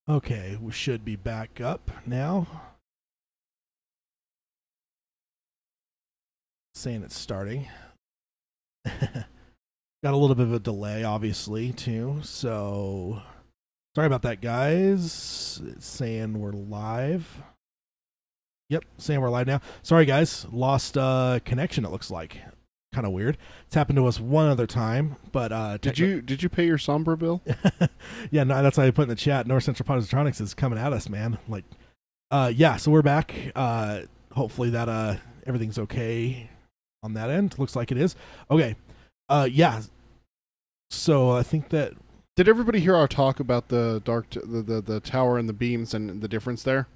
Okay, we should be back up now. Saying it's starting. Got a little bit of a delay, obviously, too. So, sorry about that, guys. It's saying we're live. Yep, saying we're live now. Sorry, guys. Lost connection, it looks like. Kind of weird. It's happened to us one other time, but did you pay your Sombra bill? Yeah, no, that's why I put in the chat. North Central Positronics is coming at us, man. Like, yeah. So we're back. Hopefully that everything's okay on that end. Looks like it is. Okay. Yeah. So I think that. Did everybody hear our talk about the the tower and the beams and the difference there?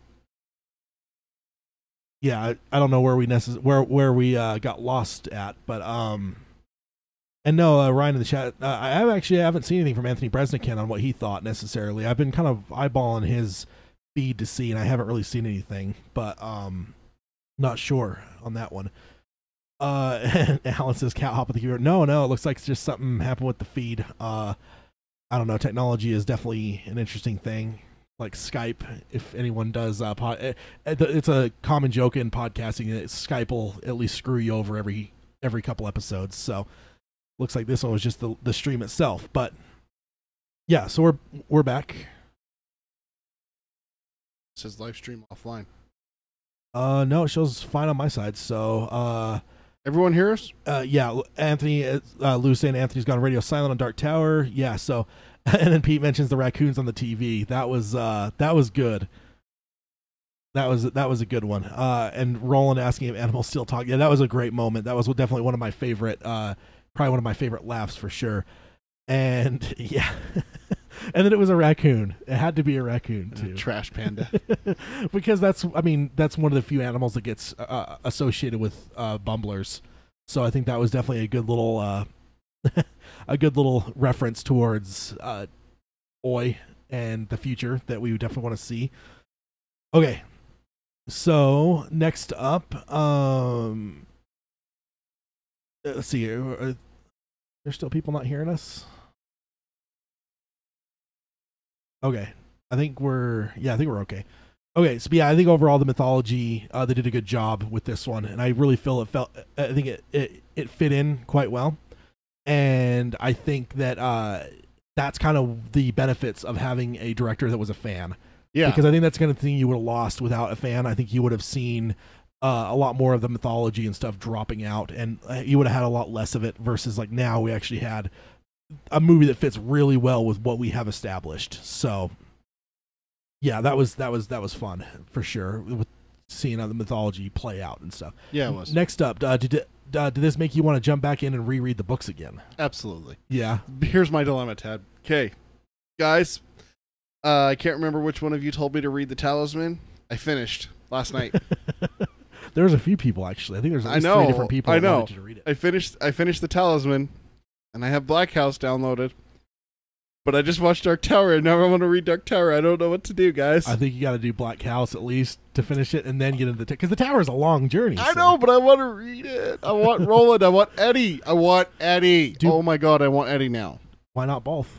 Yeah, I don't know where we where we got lost at, but and no, Ryan in the chat. I haven't seen anything from Anthony Bresnikan on what he thought necessarily. I've been kind of eyeballing his feed to see, and I haven't really seen anything, but not sure on that one. And Alan says cat hop with the keyboard. No, it looks like it's just something happened with the feed. I don't know. Technology is definitely an interesting thing. Like Skype, if anyone does it's a common joke in podcasting that Skype will at least screw you over every couple episodes. So looks like this one was just the stream itself. But yeah, so we're back. It says live stream offline. No, it shows fine on my side. So everyone hear us? Yeah, Anthony Lou saying Anthony's gone radio silent on Dark Tower. Yeah, so and then Pete mentions the raccoons on the TV. That was good. That was a good one. And Roland asking if animals still talk. Yeah, that was a great moment. That was definitely one of my favorite, probably one of my favorite laughs for sure. And yeah, and then it was a raccoon. It had to be a raccoon too. Trash panda. Because that's one of the few animals that gets associated with bumblers. So I think that was definitely a good little. A good little reference towards Oi and the future that we would definitely want to see. Okay, so next up, let's see. Are there still people not hearing us? Okay, I think we're okay. Okay, so yeah, I think overall the mythology they did a good job with this one, and I really feel I think it fit in quite well. And I think that that's kind of the benefits of having a director that was a fan. Yeah. Because I think that's kind of thing you would have lost without a fan. I think you would have seen a lot more of the mythology and stuff dropping out, and you would have had a lot less of it versus like now we actually had a movie that fits really well with what we have established. So yeah, that was fun for sure with seeing how the mythology play out and stuff. Yeah, it was. Next up, did this make you want to jump back in and reread the books again? Absolutely. Yeah. Here's my dilemma, Tad. Okay, guys, I can't remember which one of you told me to read The Talisman. I finished last night. There was a few people, actually. I think there's at least 3 different people that wanted you to read it. I finished The Talisman, and I have Black House downloaded. But I just watched Dark Tower, and now I want to read Dark Tower. I don't know what to do, guys. I think you got to do Black House at least to finish it, and then get into the because the Tower is a long journey. I know, but I want to read it. I want Roland. I want Eddie. Dude, oh my God, I want Eddie now. Why not both?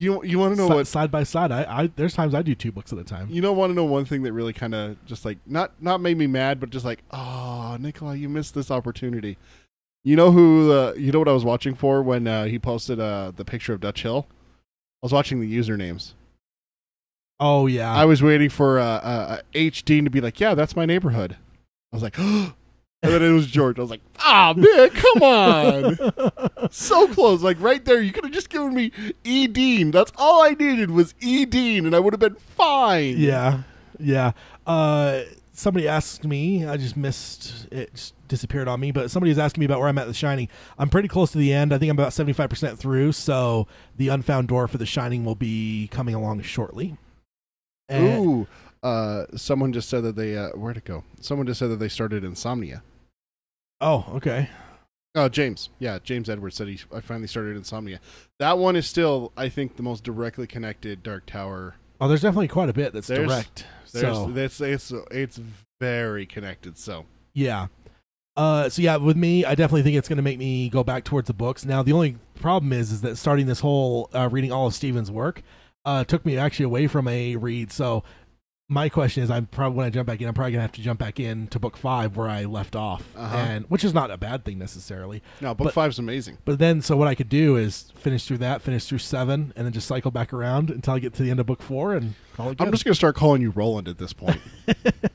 You want to know what side by side? I there's times I do 2 books at a time. You want to know one thing that really kind of just like not made me mad, but just like, oh, Nikolai, you missed this opportunity. You know who? You know what I was watching for when he posted the picture of Dutch Hill? I was watching the usernames. Oh, yeah. I was waiting for H. Dean to be like, yeah, that's my neighborhood. I was like, oh. And then it was George. I was like, ah, man, come on. So close. Like right there. You could have just given me E. Dean. That's all I needed was E. Dean, and I would have been fine. Yeah. Yeah. Somebody asked me, I just missed it, just disappeared on me, but somebody was asking me about where I'm at with The Shining. I'm pretty close to the end. I think I'm about 75% through, so the Unfound Door for The Shining will be coming along shortly. And someone just said that they, where'd it go? Someone just said that they started Insomnia. Oh, okay. Oh, James. Yeah, James Edwards said I finally started Insomnia. That one is still, I think, the most directly connected Dark Tower. Oh, there's definitely quite a bit that's direct. It's very connected. So yeah, so yeah, with me, I definitely think it's going to make me go back towards the books. Now, the only problem is that starting this whole reading all of Stephen's work, took me actually away from a read. So my question is, when I jump back in, I'm probably gonna have to jump back in to book 5 where I left off, and which is not a bad thing necessarily. No, book 5's amazing. But then, so what I could do is finish through 7, and then just cycle back around until I get to the end of book 4 and call it good. I'm just gonna start calling you Roland at this point.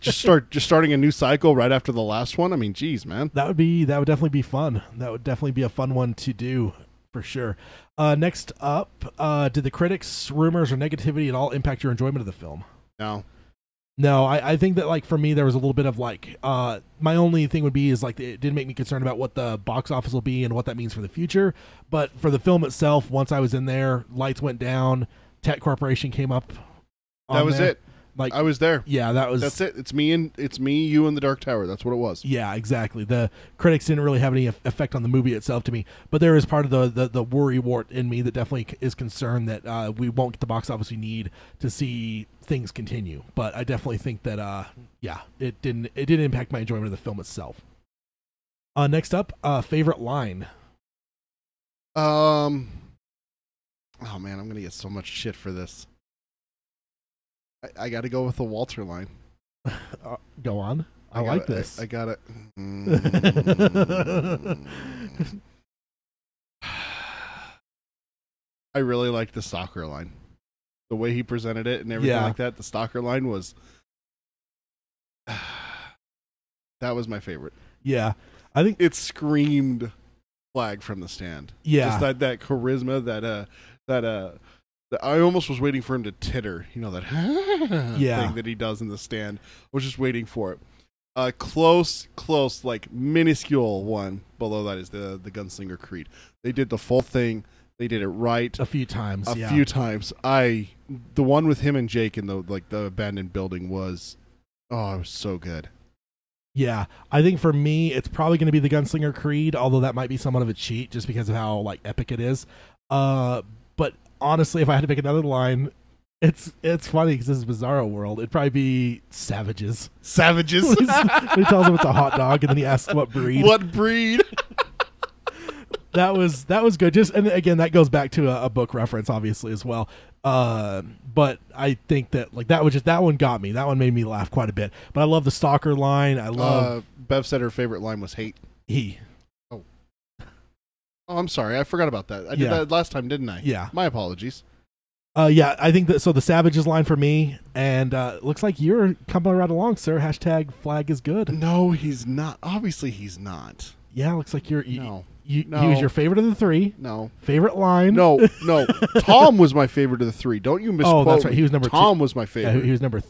just starting a new cycle right after the last one. I mean, geez, man. That would definitely be fun. That would definitely be a fun one to do for sure. Next up, did the critics, rumors, or negativity at all impact your enjoyment of the film? No, I think that, like, for me, there was a little bit of, like, my only thing would be is, like, it did make me concerned about what the box office will be and what that means for the future. But for the film itself, once I was in there, lights went down, Tech Corporation came up. That was it. Like, I was there. Yeah, that's it. It's me, you, and the Dark Tower. That's what it was. Yeah, exactly. The critics didn't really have any effect on the movie itself to me, but there is part of the worry wart in me that definitely is concerned that we won't get the box office we need to see things continue. But I definitely think that it didn't impact my enjoyment of the film itself. Next up, favorite line. Oh man, I'm gonna get so much shit for this. I got to go with the Walter line. Go on. I like this. I got it. I really liked the stalker line. The way he presented it and everything like that. The stalker line was... that was my favorite. Yeah. I think it screamed Flag from the stand. Yeah. Just that charisma, that I almost was waiting for him to titter, that thing that he does in the stand. I was just waiting for it. Close, like minuscule one below that is the Gunslinger Creed. They did the full thing. They did it right a few times. A few times. The one with him and Jake in the abandoned building was, it was so good. Yeah, I think for me, it's probably going to be the Gunslinger Creed, although that might be somewhat of a cheat just because of how like epic it is. But honestly, if I had to pick another line, it's funny because this is Bizarro World. It'd probably be Savages. Savages. When he tells him it's a hot dog, and then he asks what breed. What breed? That was good. And again, that goes back to a book reference, obviously, as well. But I think that like that one got me. That one made me laugh quite a bit. But I love the stalker line. I love. Bev said her favorite line was hate. Oh, I'm sorry. I forgot about that. I did that last time, didn't I? Yeah. My apologies. Yeah, I think that. So the Savages line for me, and looks like you're coming right along, sir. # Flag is good. No, he's not. Obviously, he's not. Yeah, looks like you're. No. He was your favorite of the 3. No. Favorite line. No. Tom was my favorite of the 3. Don't you misquote. Oh, that's right. He was number 2. Tom was my favorite. Yeah, he was number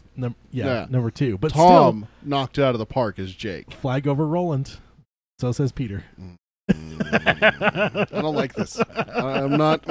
2. But Tom knocked it out of the park as Jake. Flag over Roland. So says Peter. I don't like this. I'm not.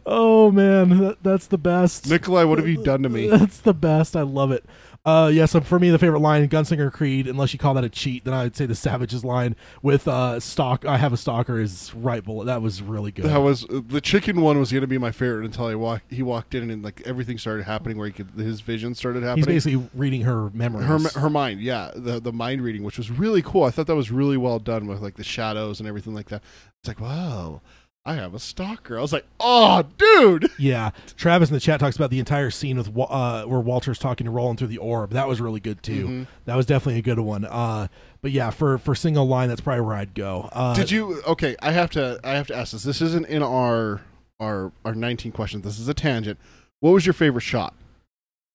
Oh man, that's the best. Nikolai, what have you done to me? That's the best. I love it. So for me, the favorite line, Gunslinger Creed, unless you call that a cheat, then I'd say the Savages line with stock. I have a stalker is right bullet. That was really good. That was the chicken one was going to be my favorite until he walked in and like everything started happening where his vision started happening. He's basically reading her memories, her mind. Yeah, the mind reading, which was really cool. I thought that was really well done with like the shadows and everything like that. It's like, wow. I have a stalker. I was like, oh, dude. Yeah. Travis in the chat talks about the entire scene with where Walter's talking to Roland through the orb. That was really good, too. Mm-hmm. That was definitely a good one. But yeah, for single line, that's probably where I'd go. Did you... Okay, I have to ask this. This isn't in our 19 questions. This is a tangent. What was your favorite shot?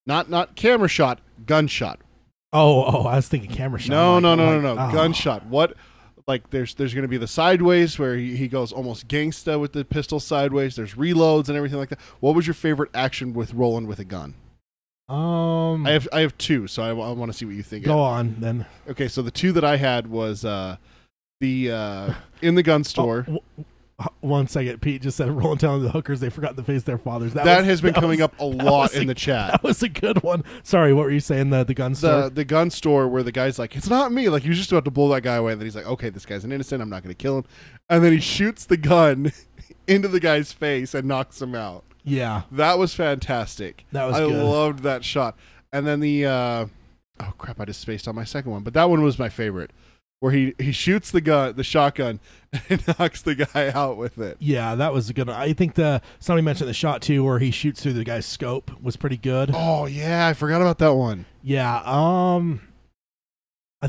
Not camera shot, gun shot. Oh, I was thinking camera shot. No. Gun shot. What... Like there's going to be the sideways where he goes almost gangsta with the pistol sideways. There's reloads and everything like that. What was your favorite action with Roland with a gun? I have 2, so I want to see what you think. Go on then. Okay, so the 2 that I had was the in the gun store. One second, Pete just said Roland telling the hookers they forgot to face their fathers. That has been coming up a lot in the chat. That was a good one. Sorry, what were you saying? The gun store? The gun store where the guy's like, it's not me. Like, he was just about to blow that guy away. And then he's like, okay, this guy's an innocent. I'm not going to kill him. And then he shoots the gun into the guy's face and knocks him out. Yeah. That was fantastic. That was good. I loved that shot. And then the, oh crap, I just spaced on my second one. But that one was my favorite. where he shoots the shotgun, and knocks the guy out with it. Yeah, that was a good one. I think somebody mentioned the shot too, where he shoots through the guy's scope, was pretty good. Oh yeah, I forgot about that one. Yeah, I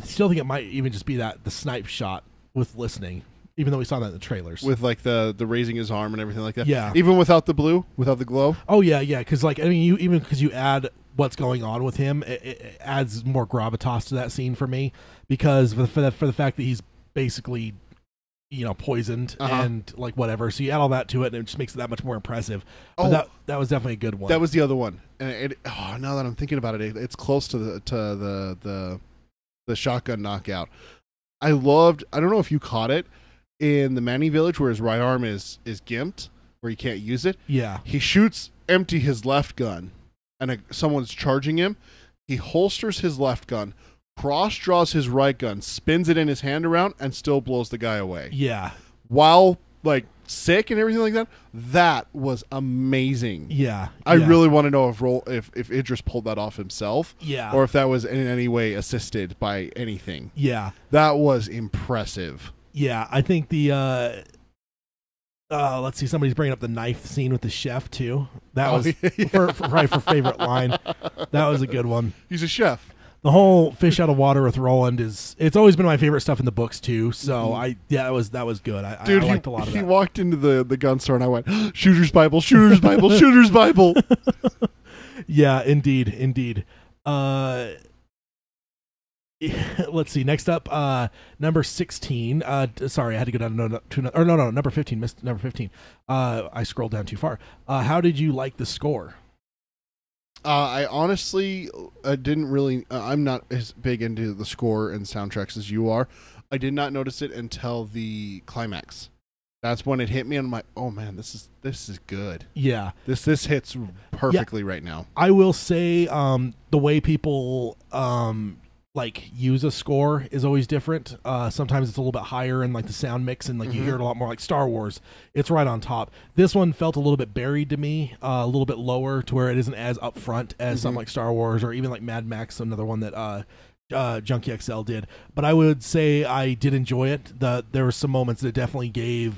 still think it might even just be the snipe shot with listening, even though we saw that in the trailers. With like the raising his arm and everything like that. Yeah. Even without the glow. Oh yeah, because you add what's going on with him, it adds more gravitas to that scene for me, because for the fact that he's basically poisoned and like whatever, so you add all that to it and it just makes it that much more impressive. But that was definitely a good one. That was the other one, and now that I'm thinking about it, it's close to the shotgun knockout. I don't know if you caught it in the Manny village where his right arm is gimped, where he can't use it. Yeah, he shoots empty his left gun, and someone's charging him. He holsters his left gun, cross draws his right gun, spins it in his hand around, and still blows the guy away. Yeah, while like sick and everything like that. That was amazing. Yeah, I really want to know if Idris pulled that off himself. Yeah, or if that was in any way assisted by anything. Yeah, that was impressive. Yeah, I think the let's see, somebody's bringing up the knife scene with the chef too. That was for favorite line. That was a good one. He's a chef. The whole fish out of water with Roland it's always been my favorite stuff in the books too. So that was good. I liked a lot of that. He walked into the gun store and I went, Shooter's Bible, Shooter's Bible, Shooter's Bible. Yeah, indeed. Let's see. Next up, number 16. Sorry, I had to go down to number 15. Missed number 15. I scrolled down too far. How did you like the score? I honestly didn't really. I'm not as big into the score and soundtracks as you are. I did not notice it until the climax. That's when it hit me, and I'm like, "Oh man, this is good." Yeah, this hits perfectly right now. I will say, the way people like use a score is always different. Sometimes it's a little bit higher in like the sound mix, and like you hear it a lot more. Like Star Wars, it's right on top. This one felt a little bit buried to me, a little bit lower to where it isn't as upfront as something like Star Wars or even like Mad Max, another one that Junkie XL did. But I would say I did enjoy it. There were some moments that definitely gave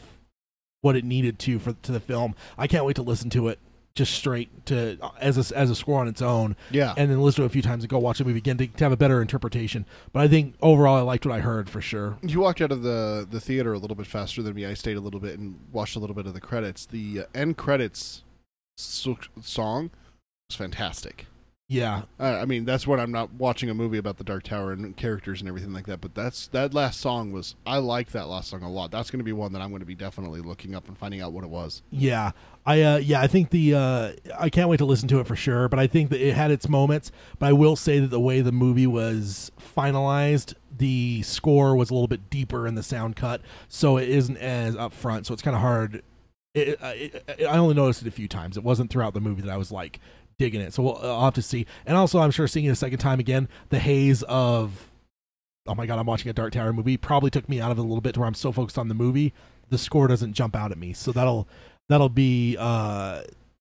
what it needed to the film. I can't wait to listen to it just straight to as a score on its own, and then listen to it a few times and go watch the movie again to have a better interpretation. But I think overall I liked what I heard for sure. You walked out of the theater a little bit faster than me. I stayed a little bit and watched a little bit of the credits. The end credits song was fantastic. Yeah, I mean that's when I'm not watching a movie about the Dark Tower and characters and everything like that. But that last song was, I liked that last song a lot. That's going to be one that I'm going to be definitely looking up and finding out what it was. Yeah, I think I can't wait to listen to it for sure. But I think that it had its moments. But I will say that the way the movie was finalized, the score was a little bit deeper in the sound cut, so it isn't as upfront. So it's kind of hard. I only noticed it a few times. It wasn't throughout the movie that I was like digging it. So I'll have to see. And also, I'm sure seeing it a second time again, the haze of, oh my god, I'm watching a Dark Tower movie, probably took me out of it a little bit to where I'm so focused on the movie, the score doesn't jump out at me. So that'll be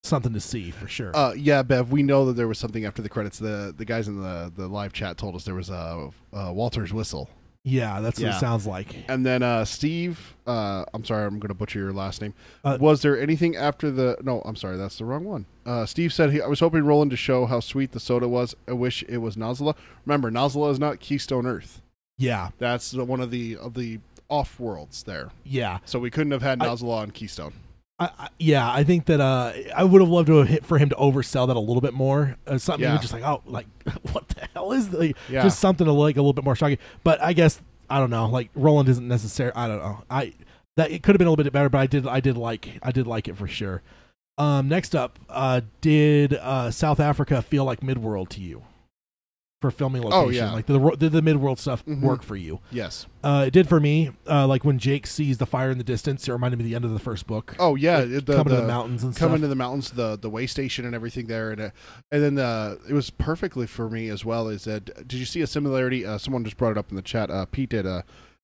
something to see for sure. Yeah, Bev, we know that there was something after the credits. The guys in the live chat told us there was a Walter's whistle. Yeah, that's what it sounds like. And then Steve, I'm sorry, I'm going to butcher your last name. Was there anything after no, I'm sorry, that's the wrong one. Steve said, I was hoping Roland to show how sweet the soda was. I wish it was Nazla. Remember, Nazla is not Keystone Earth. Yeah. That's one of the off-worlds there. Yeah. So we couldn't have had Nazla on Keystone. I think that I would have loved for him to oversell that a little bit more. Something you were just like, oh, like what the hell is the just something to like a little bit more shocking. But I guess I don't know. Like Roland isn't necessary. I don't know. That it could have been a little bit better, but I did like it for sure. Next up, did South Africa feel like Midworld to you? For filming location, like did the Midworld stuff work for you? Yes, it did for me. Like when Jake sees the fire in the distance, it reminded me of the end of the first book. Oh yeah, like coming to the mountains and coming to the mountains, the way station and everything there, and then it was perfectly for me as well. Is that did you see a similarity? Someone just brought it up in the chat. Pete did.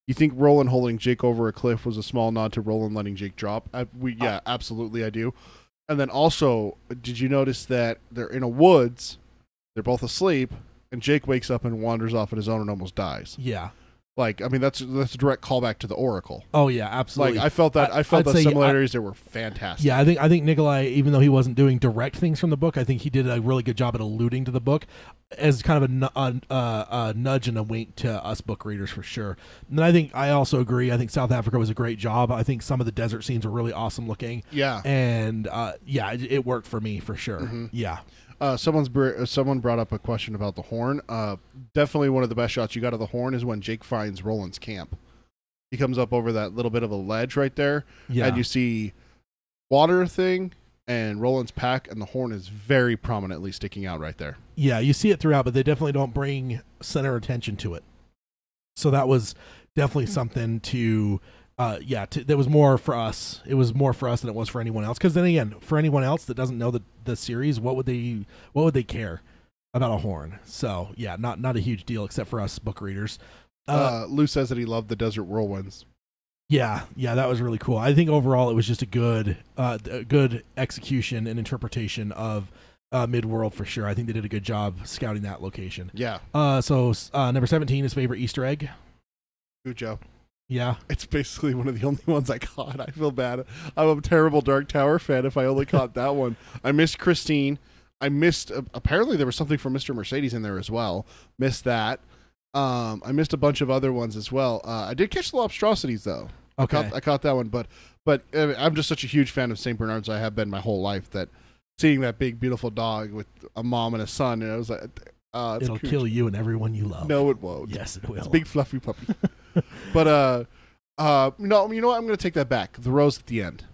You think Roland holding Jake over a cliff was a small nod to Roland letting Jake drop? Absolutely, I do. And then also, did you notice that they're in a woods? They're both asleep. And Jake wakes up and wanders off on his own and almost dies. Yeah. Like, I mean, that's a direct callback to the Oracle. Oh yeah, absolutely. Like, I felt that. I felt I'd the say similarities that were fantastic. Yeah, I think Nikolai, even though he wasn't doing direct things from the book, I think he did a really good job at alluding to the book as kind of a nudge and a wink to us book readers for sure. And I also agree. I think South Africa was a great job. I think some of the desert scenes were really awesome looking. Yeah, and it worked for me for sure. Mm-hmm. Yeah. Someone brought up a question about the horn. Definitely one of the best shots you got of the horn is when Jake finds Roland's camp. He comes up over that little bit of a ledge right there, and you see water thing and Roland's pack, and the horn is very prominently sticking out right there. Yeah, you see it throughout, but they definitely don't bring center attention to it. So that was definitely something to. That was more for us. It was more for us than it was for anyone else. Because then again, for anyone else that doesn't know the series, what would they care about a horn? So yeah, not a huge deal except for us book readers. Lou says that he loved the desert whirlwinds. Yeah, that was really cool. I think overall it was just a good execution and interpretation of Midworld for sure. I think they did a good job scouting that location. Yeah. So number 17 is favorite Easter egg. Cujo. Yeah. It's basically one of the only ones I caught. I feel bad. I'm a terrible Dark Tower fan if I only caught that one. I missed Christine. I missed, apparently there was something from Mr. Mercedes in there as well. Missed that. I missed a bunch of other ones as well. I did catch the Lobstrosities though. Okay. I caught that one, but I'm just such a huge fan of St. Bernards. I have been my whole life that seeing that big, beautiful dog with a mom and a son, and I was like, it'll kill you and everyone you love. No, it won't. Yes, it will. It's a big, fluffy puppy. But no, you know what? I'm going to take that back. The rose at the end.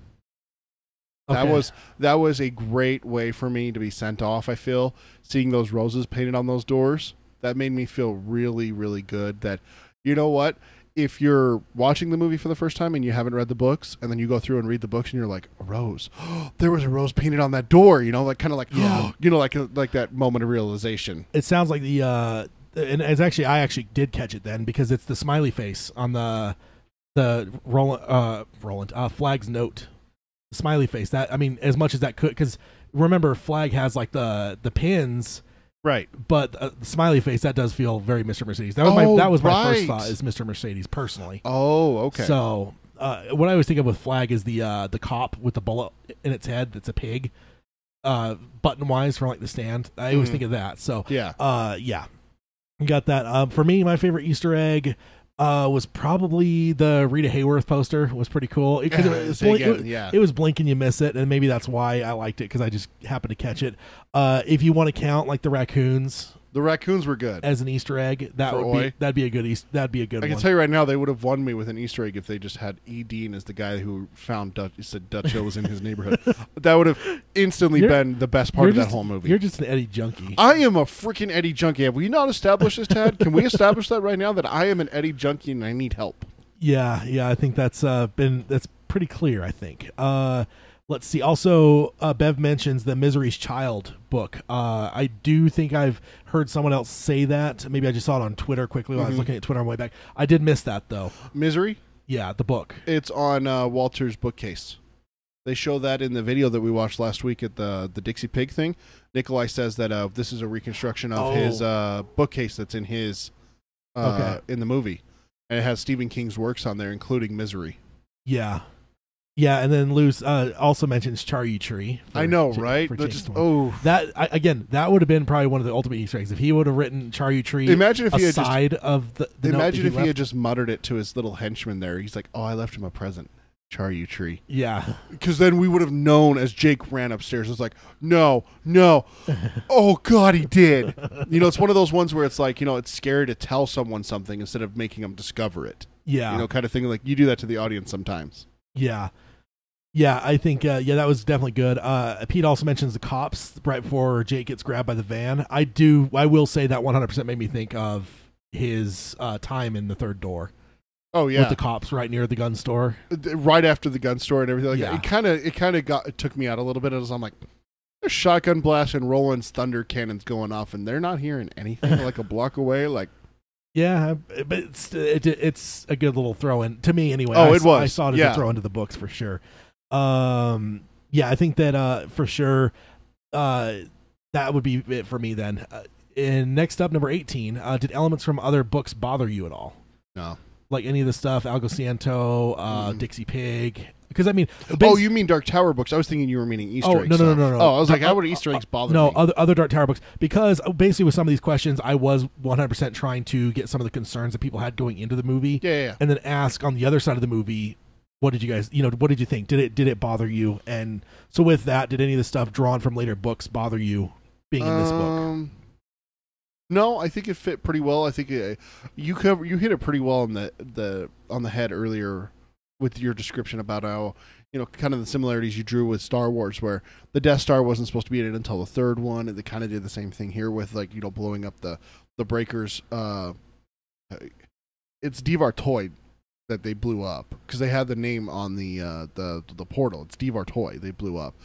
Okay. That was a great way for me to be sent off. I feel seeing those roses painted on those doors. That made me feel really, really good. That, you know what? If you're watching the movie for the first time and you haven't read the books, and then you go through and read the books, and you're like, a rose. There was a rose painted on that door. You know, like kind of like, you know, like that moment of realization. It sounds like and it's actually I actually did catch it then because it's the smiley face on the Roland Flag's note. The smiley face. That, I mean, as much as that could, because remember Flag has like the pins. Right, but the smiley face, that does feel very Mr. Mercedes. That was my first thought is Mr. Mercedes personally. Oh, okay. So what I always think of with Flag is the cop with the bullet in its head that's a pig, button wise from like the stand. I always think of that. So yeah, you got that. For me, my favorite Easter egg was probably the Rita Hayworth poster. It was pretty cool. It was blink and you miss it, and maybe that's why I liked it, because I just happened to catch it. If you want to count like the raccoons were good as an Easter egg. That'd be a good one. I can tell you right now, they would have won me with an Easter egg if they just had E. Dean as the guy who found Dutch Hill was in his neighborhood. That would have instantly been the best part of that whole movie. You're just an Eddie junkie. I am a freaking Eddie junkie. Have we not established this, Tad? Can we establish that right now, that I am an Eddie junkie and I need help? Yeah. I think that's pretty clear. I think. Let's see. Also, Bev mentions the Misery's Child book. I do think I've heard someone else say that. Maybe I just saw it on Twitter quickly while I was looking at Twitter on my way back. I did miss that, though. Misery? Yeah, the book. It's on Walter's bookcase. They show that in the video that we watched last week at the Dixie Pig thing. Nikolai says that this is a reconstruction of his bookcase that's in his in the movie. And it has Stephen King's works on there, including Misery. Yeah. Yeah, and then Luz also mentions Charyu Tree. I know, right? That would have been probably one of the ultimate Easter eggs if he would have written Charyu Tree. Imagine if he had he had just muttered it to his little henchman there. He's like, "Oh, I left him a present, Charyu Tree." Yeah, because then we would have known as Jake ran upstairs. It's like, no, oh God, he did. You know, it's one of those ones where it's like, you know, it's scary to tell someone something instead of making them discover it. Yeah, you know, kind of thing. Like you do that to the audience sometimes. Yeah, I think that was definitely good. Pete also mentions the cops right before Jake gets grabbed by the van. I will say that 100% made me think of his time in the third door. Oh yeah, with the cops right near the gun store, right after the gun store and everything. Like that. It kind of took me out a little bit as I'm like, there's shotgun blast and Roland's thunder cannons going off, and they're not hearing anything like a block away. Like. Yeah, but it's a good little throw in to me anyway. Oh, it was. I saw it as a throw into the books for sure. I think that for sure that would be it for me then. And next up, number 18. Did elements from other books bother you at all? No. Like any of the stuff, Algo Ciento, Dixie Pig. Because I mean, you mean Dark Tower books? I was thinking you were meaning Easter eggs. No. Oh, I was like, how would Easter eggs bother me? No, other Dark Tower books. Because basically, with some of these questions, I was 100% trying to get some of the concerns that people had going into the movie, Yeah. and then ask on the other side of the movie, what did you guys, what did you think? Did it bother you? And so with that, did any of the stuff drawn from later books bother you being in this book? No, I think it fit pretty well. I think you hit it pretty well on the head earlier with your description about how, kind of the similarities you drew with Star Wars, where the Death Star wasn't supposed to be in it until the third one, and they kind of did the same thing here with blowing up the breakers. It's Devar Toy that they blew up because they had the name on the portal. It's Devar Toy they blew up.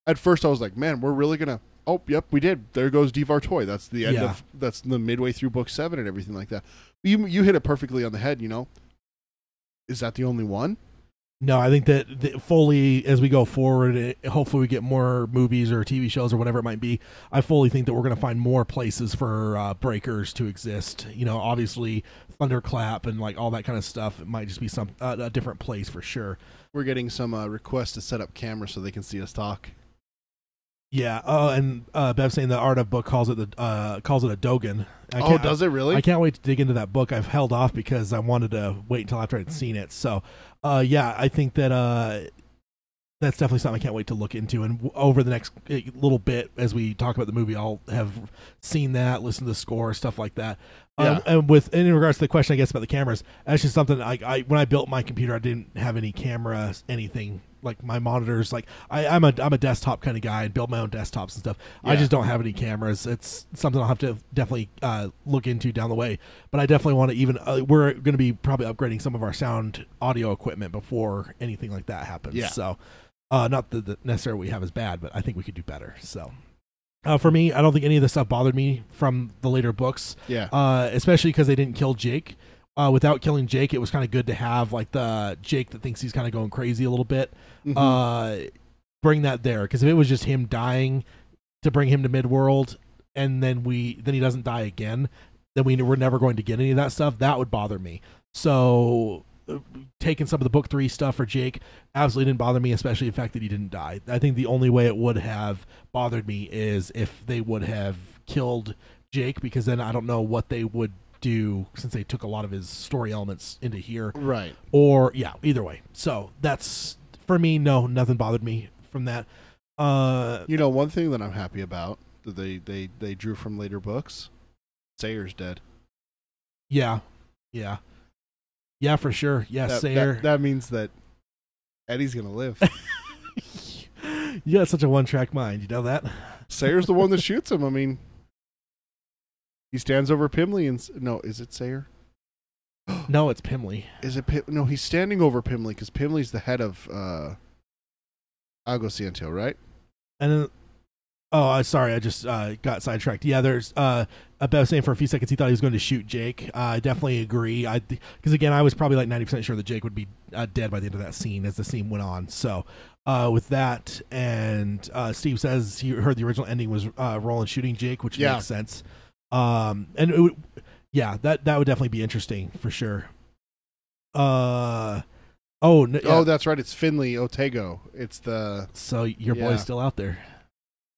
At first I was like, man, we're really gonna. Oh, yep, we did. There goes Devar Toy. That's the end of. That's the midway through book 7 and everything like that. You hit it perfectly on the head. Is that the only one? No, I think that fully as we go forward, hopefully we get more movies or TV shows or whatever it might be. I fully think that we're going to find more places for breakers to exist. Obviously Thunderclap and like all that kind of stuff. It might just be a different place for sure. We're getting some requests to set up cameras so they can see us talk. Yeah. And Bev saying the Art of book calls it a Dogan. Does it really? I can't wait to dig into that book. I've held off because I wanted to wait until after I'd seen it. So, I think that that's definitely something I can't wait to look into. And over the next little bit, as we talk about the movie, I'll have seen that, listened to the score, stuff like that. And in regards to the question, I guess, about the cameras, that's just something I when I built my computer, I didn't have any cameras, anything. Like my monitors, like I'm a desktop kind of guy and build my own desktops and stuff. Yeah. I just don't have any cameras. It's something I'll have to definitely look into down the way. But I definitely want to we're going to be probably upgrading some of our sound audio equipment before anything like that happens. Yeah. So not that necessarily we have is bad, but I think we could do better. So for me, I don't think any of this stuff bothered me from the later books. Yeah. Especially because they didn't kill Jake. Without killing Jake, it was kind of good to have like the Jake that thinks he's kind of going crazy a little bit. Mm-hmm. Bring that there, because if it was just him dying to bring him to Midworld, and then he doesn't die again, then we're never going to get any of that stuff. That would bother me. So taking some of the book 3 stuff for Jake absolutely didn't bother me, especially the fact that he didn't die. I think the only way it would have bothered me is if they would have killed Jake, because then I don't know what they would do, since they took a lot of his story elements into here, right? Or either way. So that's, for me, no, nothing bothered me from that. One thing that I'm happy about that they drew from later books, Sayer's dead. Yeah, for sure. Yeah, Sayer. That means that Eddie's gonna live. You got such a one-track mind. You know that? Sayer's the one that shoots him. I mean, he stands over Pimley and... No, is it Sayer? No, it's Pimley. Is it No, he's standing over Pimley because Pimley's the head of Algo Ciento, right? And then... sorry, I just got sidetracked. Yeah, there's... Bev saying for a few seconds he thought he was going to shoot Jake. I definitely agree. Because, again, I was probably like 90% sure that Jake would be dead by the end of that scene as the scene went on. So, with that, and Steve says he heard the original ending was Roland shooting Jake, which makes sense. And that would definitely be interesting for sure. That's right. It's Finley Otego. It's the... So your boy's still out there.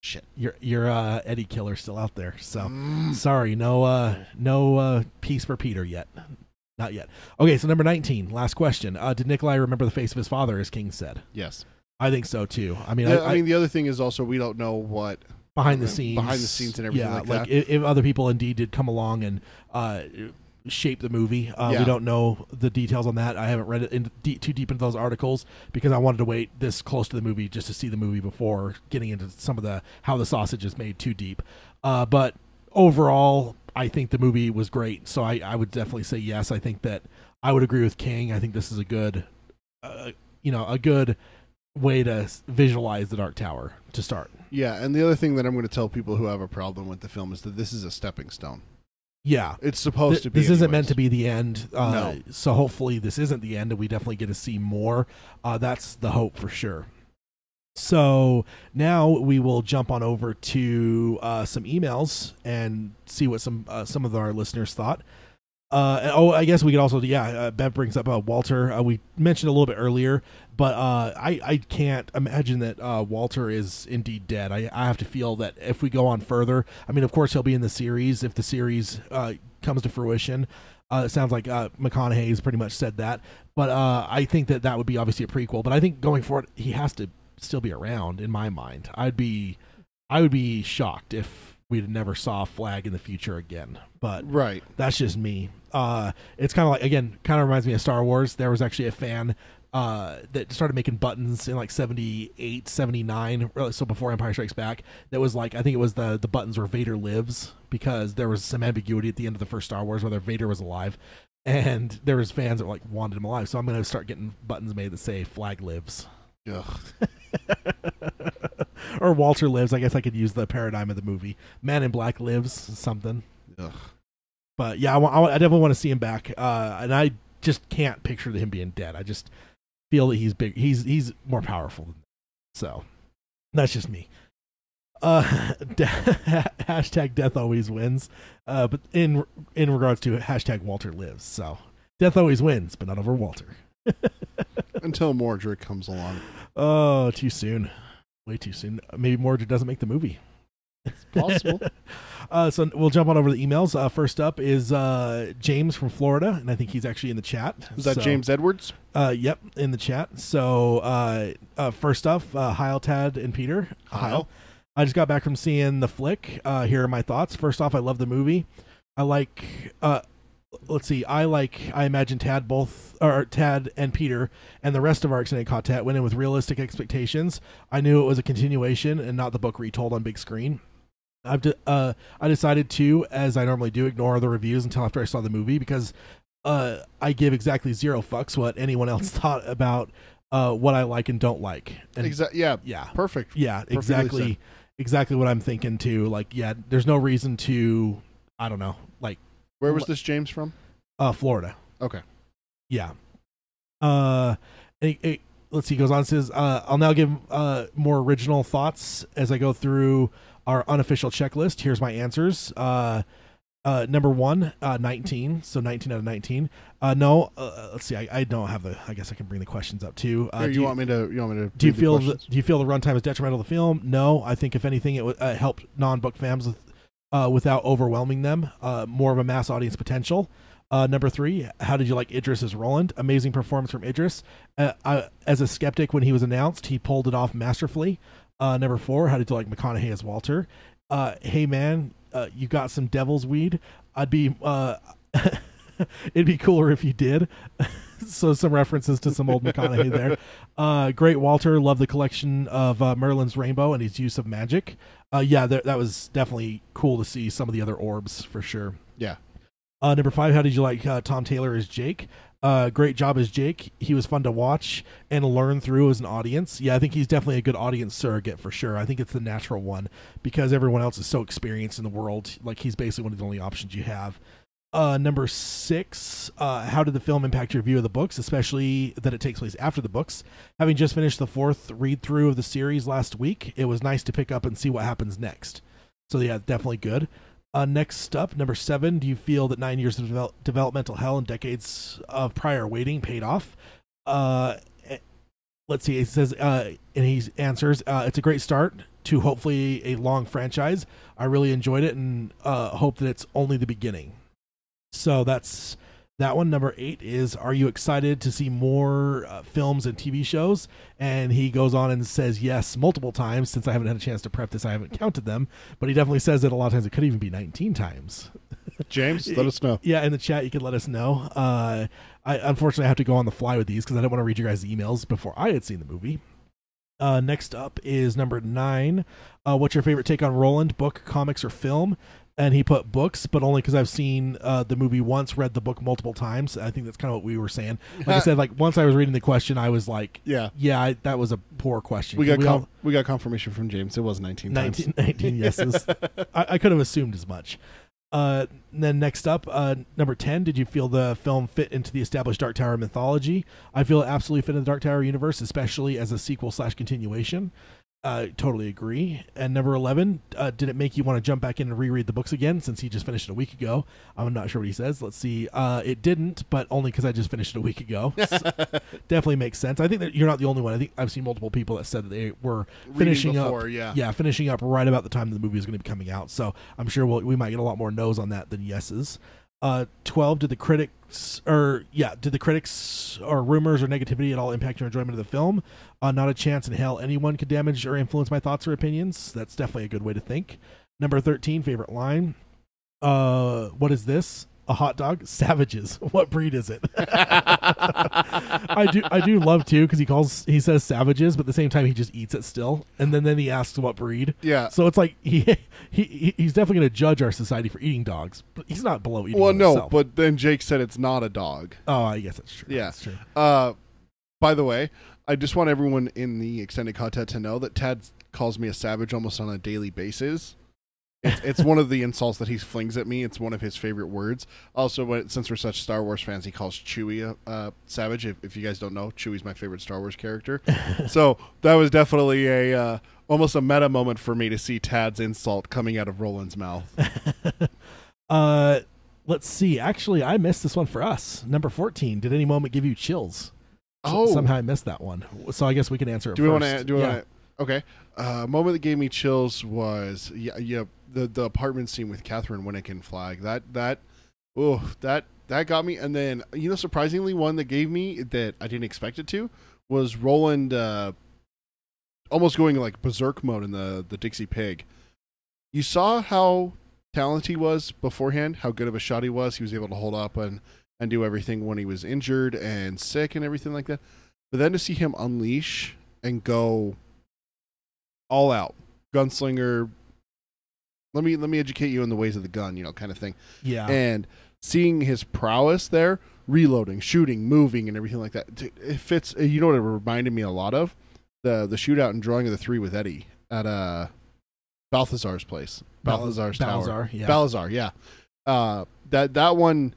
Shit. Your Eddie Killer's still out there. So sorry, no peace for Peter yet. Not yet. Okay, so number 19, last question. Did Nikolai remember the face of his father, as King said? Yes. I think so too. I mean, the other thing is also we don't know what behind the scenes and everything like that. If other people indeed did come along and shape the movie, we don't know the details on that. I haven't read it too deep into those articles because I wanted to wait this close to the movie just to see the movie before getting into some of how the sausage is made too deep. But overall, I think the movie was great. So I would definitely say yes. I think that I would agree with King. I think this is a good, a good way to visualize the Dark Tower to start. Yeah, and the other thing that I'm going to tell people who have a problem with the film is that this is a stepping stone. Yeah. It's supposed to be. This isn't meant to be the end. No. So hopefully this isn't the end and we definitely get to see more. That's the hope for sure. So now we will jump on over to some emails and see what some of our listeners thought. I guess we could also, Bev brings up Walter. We mentioned a little bit earlier, but I can't imagine that Walter is indeed dead. I have to feel that if we go on further, I mean, of course he'll be in the series if the series comes to fruition. It sounds like McConaughey's pretty much said that, but I think that would be obviously a prequel. But I think going forward, he has to still be around in my mind. I would be shocked if we never saw Flag in the future again. But right, that's just me. It's kind of like, again, kind of reminds me of Star Wars. There was actually a fan that started making buttons in like 78, 79, so before Empire Strikes Back. That was like, I think it was the buttons where Vader lives, because there was some ambiguity at the end of the first Star Wars whether Vader was alive, and there was fans that like wanted him alive. So I'm going to start getting buttons made that say Flag lives. Ugh. Or Walter lives. I guess I could use the paradigm of the movie. Man in Black lives, something. Ugh. But yeah, I definitely want to see him back, and I just can't picture him being dead. I just feel that he's big. He's more powerful than that. So that's just me. Hashtag death always wins. But in regards to hashtag Walter lives. So death always wins, but not over Walter. Until Mordred comes along. Oh, too soon. Way too soon. Maybe Mordred doesn't make the movie. It's possible. So we'll jump on over the emails. First up is James from Florida, and I think he's actually in the chat. Is that James Edwards? Yep, in the chat. So first off, Heil, Tad, and Peter. Heil. I just got back from seeing the flick. Here are my thoughts. First off, I love the movie. I imagine Tad and Peter and the rest of our extended content went in with realistic expectations. I knew it was a continuation and not the book retold on big screen. I decided to, as I normally do, ignore the reviews until after I saw the movie, because I give exactly zero fucks what anyone else thought about what I like and don't like. And yeah, perfect. Yeah, exactly what I'm thinking too. Like, yeah, there's no reason to, I don't know, like. Where was this James from? Florida. Okay. Yeah. Let's see. He goes on and says, I'll now give more original thoughts as I go through our unofficial checklist. Here's my answers. Number 1, 19. So 19 out of 19. No. Let's see. I don't have I guess I can bring the questions up too. Do you want me to? Do you feel the runtime is detrimental to the film? No. I think if anything, it helped non-book fans without overwhelming them. More of a mass audience potential. Number 3, how did you like Idris as Roland? Amazing performance from Idris. As a skeptic when he was announced, he pulled it off masterfully. Number 4, how did you like McConaughey as Walter? Hey man, you got some devil's weed. I'd be it'd be cooler if you did. So some references to some old McConaughey there. Great Walter, love the collection of Merlin's Rainbow and his use of magic. That was definitely cool to see some of the other orbs for sure. Yeah. Number 5, how did you like Tom Taylor as Jake? Great job as Jake. He was fun to watch and learn through as an audience. Yeah, I think he's definitely a good audience surrogate for sure. I think it's the natural one because everyone else is so experienced in the world. Like, he's basically one of the only options you have. Number 6, how did the film impact your view of the books, especially that it takes place after the books? Having just finished the 4th read-through of the series last week, it was nice to pick up and see what happens next. So yeah, definitely good. Next up, number 7, do you feel that 9 years of developmental hell and decades of prior waiting paid off? Let's see, it says, and he answers, it's a great start to hopefully a long franchise. I really enjoyed it and hope that it's only the beginning. So that's that one. Number 8 is, are you excited to see more films and TV shows? And he goes on and says yes multiple times. Since I haven't had a chance to prep this, I haven't counted them. But he definitely says that a lot of times it could even be 19 times. James, let us know. Yeah, in the chat you could let us know. I unfortunately have to go on the fly with these because I don't want to read your guys' emails before I had seen the movie. Next up is number 9. What's your favorite take on Roland, book, comics, or film? And he put books, but only because I've seen the movie once, read the book multiple times. I think that's kind of what we were saying. Like I said, like once I was reading the question, I was like, that was a poor question. We got confirmation from James. It was 19 times. 19 yeses. I could have assumed as much. Then next up, number 10, did you feel the film fit into the established Dark Tower mythology? I feel it absolutely fit in the Dark Tower universe, especially as a sequel/continuation. Totally agree. And number 11, did it make you want to jump back in and reread the books again since he just finished it a week ago? I'm not sure what he says. Let's see. It didn't, but only because I just finished it a week ago. So definitely makes sense. I think that you're not the only one. I think I've seen multiple people that said that they were finishing before, up. Yeah, finishing up right about the time the movie is going to be coming out. So I'm sure we might get a lot more no's on that than yeses. 12, did the critics or rumors or negativity at all impact your enjoyment of the film? Not a chance in hell anyone could damage or influence my thoughts or opinions. That's definitely a good way to think. Number 13, favorite line. What is this? A hot dog? Savages. What breed is it? I do love too because he says savages, but at the same time he just eats it still, and then he asks what breed. Yeah. So it's like he's definitely going to judge our society for eating dogs, but he's not below eating. Well, them no, himself. but then Jake said it's not a dog. Oh, I guess that's true. Yeah. That's true. By the way, I just want everyone in the extended content to know that Tad calls me a savage almost on a daily basis. It's one of the insults that he flings at me. It's one of his favorite words. Also, since we're such Star Wars fans, he calls Chewie a savage. If you guys don't know, Chewie's my favorite Star Wars character. So that was definitely a almost a meta moment for me to see Tad's insult coming out of Roland's mouth. Let's see. Actually, I missed this one for us. Number 14. Did any moment give you chills? Oh, somehow I missed that one. So I guess we can answer it. Do we first. want to? Okay. Moment that gave me chills was the apartment scene with Catherine Winnick and Flag. That got me. And then surprisingly, one that gave me that I didn't expect it to was Roland almost going like berserk mode in the Dixie Pig. You saw how talented he was beforehand, how good of a shot he was. He was able to hold up and do everything when he was injured and sick and everything like that. But then to see him unleash and go all out, gunslinger. Let me educate you in the ways of the gun, kind of thing. Yeah. And seeing his prowess there, reloading, shooting, moving, and everything like that. It fits. You know what it reminded me a lot of? The shootout and drawing of the three with Eddie at Balthazar's place. Balthazar's tower. Yeah. Balthazar, yeah. That one.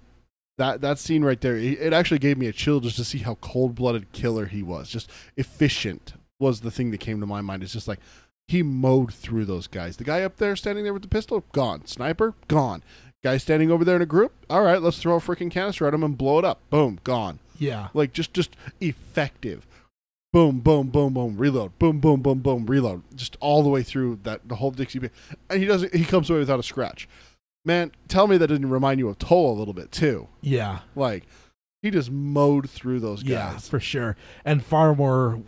That scene right there, it actually gave me a chill just to see how cold-blooded killer he was. Just efficient was the thing that came to my mind. It's just like he mowed through those guys. The guy up there standing there with the pistol, gone. Sniper, gone. Guy standing over there in a group, all right, let's throw a freaking canister at him and blow it up. Boom, gone. Yeah. Like just effective. Boom, boom, boom, boom, reload. Boom, boom, boom, boom, reload. Just all the way through the whole Dixie. And he comes away without a scratch. Man, tell me that didn't remind you of Toll a little bit, too. Yeah. Like, he just mowed through those guys. Yeah, for sure. And far more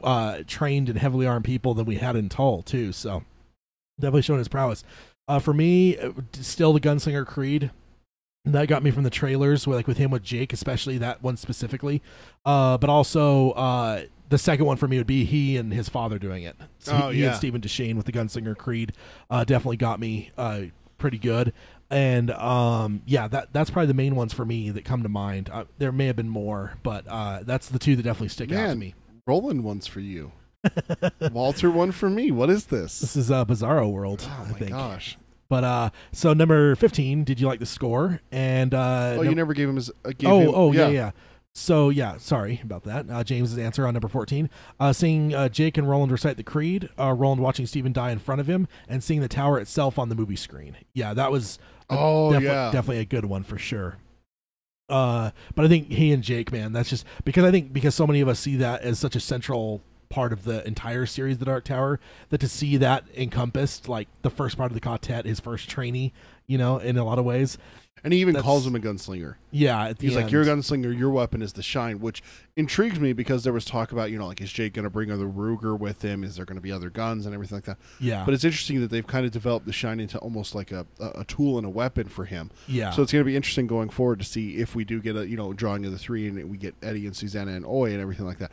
trained and heavily armed people than we had in Toll, too. So, definitely showing his prowess. For me, still the Gunslinger Creed. That got me from the trailers, with him with Jake, especially that one specifically. But also, the second one for me would be he and his father doing it. So he and Stephen Deshane with the Gunslinger Creed definitely got me pretty good. And that's probably the main ones for me that come to mind. There may have been more, but that's the two that definitely stick out to me. Roland one's for you. Walter one for me. What is this? This is Bizarro World. Oh I my think. gosh. But so number 15, did you like the score? And you never gave him his. Yeah. So yeah, sorry about that. James's answer on number 14, seeing Jake and Roland recite the creed, Roland watching Stephen die in front of him, and seeing the tower itself on the movie screen. Yeah, that was definitely a good one for sure. But I think he and Jake, man, that's just because so many of us see that as such a central part of the entire series, The Dark Tower, that to see that encompassed, like the first part of the quartet, his first trainee, in a lot of ways. And he even calls him a gunslinger. Yeah, he's like, you're a gunslinger, your weapon is the shine, which intrigues me because there was talk about, is Jake going to bring other Ruger with him? Is there going to be other guns and everything like that? Yeah. But it's interesting that they've kind of developed the shine into almost like a tool and a weapon for him. Yeah. So it's going to be interesting going forward to see if we do get a, drawing of the three and we get Eddie and Susanna and Oi and everything like that.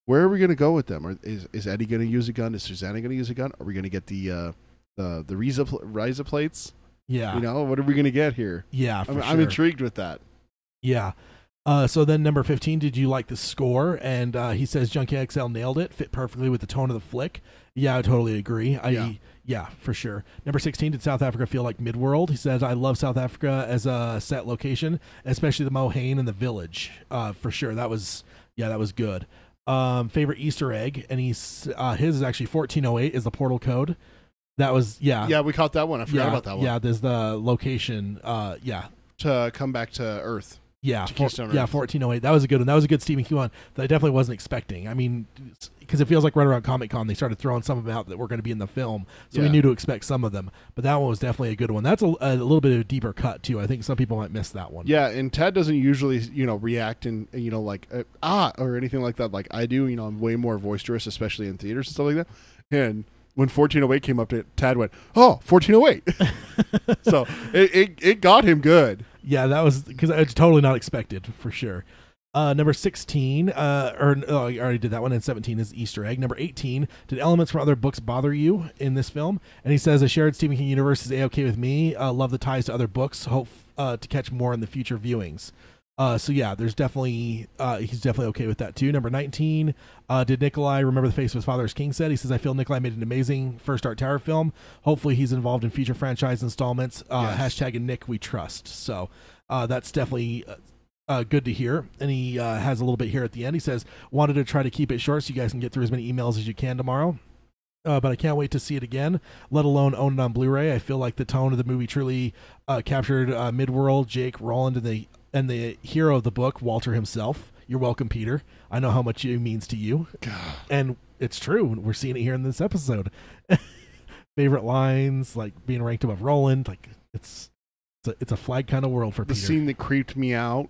Where are we going to go with them? Is Eddie going to use a gun? Is Susanna going to use a gun? Are we going to get the Ryza plates? Yeah. What are we going to get here? Yeah, I'm intrigued with that. Yeah. So then number 15, did you like the score? And he says Junkie XL nailed it, fit perfectly with the tone of the flick. Yeah, I totally agree. Yeah, for sure. Number 16, did South Africa feel like Midworld? He says, I love South Africa as a set location, especially the Mohane and the village. For sure. That was good. favorite Easter egg, and his is actually 1408 is the portal code. That was Yeah, we caught that one. I forgot about that one. Yeah, there's the location. To come back to Earth. Yeah, to Keystone Earth. 1408. That was a good one. That was a good Stephen Q one that I definitely wasn't expecting. I mean, because it feels like right around Comic-Con they started throwing some of them out that were going to be in the film, so we knew to expect some of them. But that one was definitely a good one. That's a little bit of a deeper cut too. I think some people might miss that one. Yeah, and Ted doesn't usually react and like or anything like that like I do. I'm way more boisterous, especially in theaters and stuff like that. And when 1408 came up, Tad went, "Oh, 1408." So it got him good. Yeah, that was because it's totally not expected for sure. Number 16, I already did that one. And 17 is Easter egg. Number 18, did elements from other books bother you in this film? And he says, a shared Stephen King universe is A-okay with me. Love the ties to other books. Hope to catch more in the future viewings. So yeah, there's definitely he's definitely okay with that too. Number 19, did Nikolai remember the face of his father, as King said? He says, I feel Nikolai made an amazing first Dark Tower film. Hopefully he's involved in future franchise installments. Yes. Hashtag and Nick we trust. So that's definitely good to hear. And he has a little bit here at the end. He says, wanted to try to keep it short so you guys can get through as many emails as you can tomorrow. But I can't wait to see it again, let alone own it on Blu-ray. I feel like the tone of the movie truly captured Midworld, Jake, Roland, and the hero of the book, Walter himself. You're welcome, Peter. I know how much it means to you. God. And it's true. We're seeing it here in this episode. Favorite lines, like being ranked above Roland. Like it's a flag kind of world for the Peter. scene that creeped me out.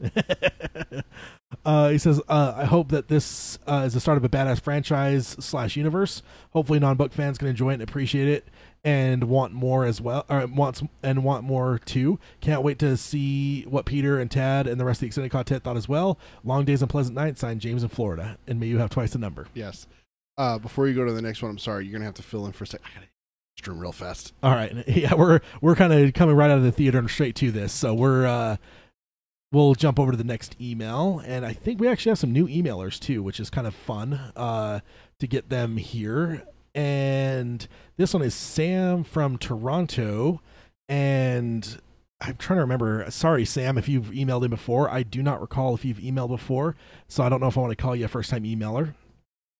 He says, I hope that this is the start of a badass franchise / universe. Hopefully non-book fans can enjoy it and appreciate it and want more as well, or want more too. Can't wait to see what Peter and Tad and the rest of the extended content thought as well. Long days and pleasant nights, signed James in Florida. And may you have twice the number. Yes. Before you go to the next one, I'm sorry, you're going to have to fill in for a second. I got to stream real fast. All right. Yeah, we're kind of coming right out of the theater and straight to this. So we'll jump over to the next email. And I think we actually have some new emailers too, which is kind of fun to get them here. And this one is Sam from Toronto. And I'm trying to remember. Sorry, Sam, if you've emailed in before. I do not recall if you've emailed before. So I don't know if I want to call you a first-time emailer.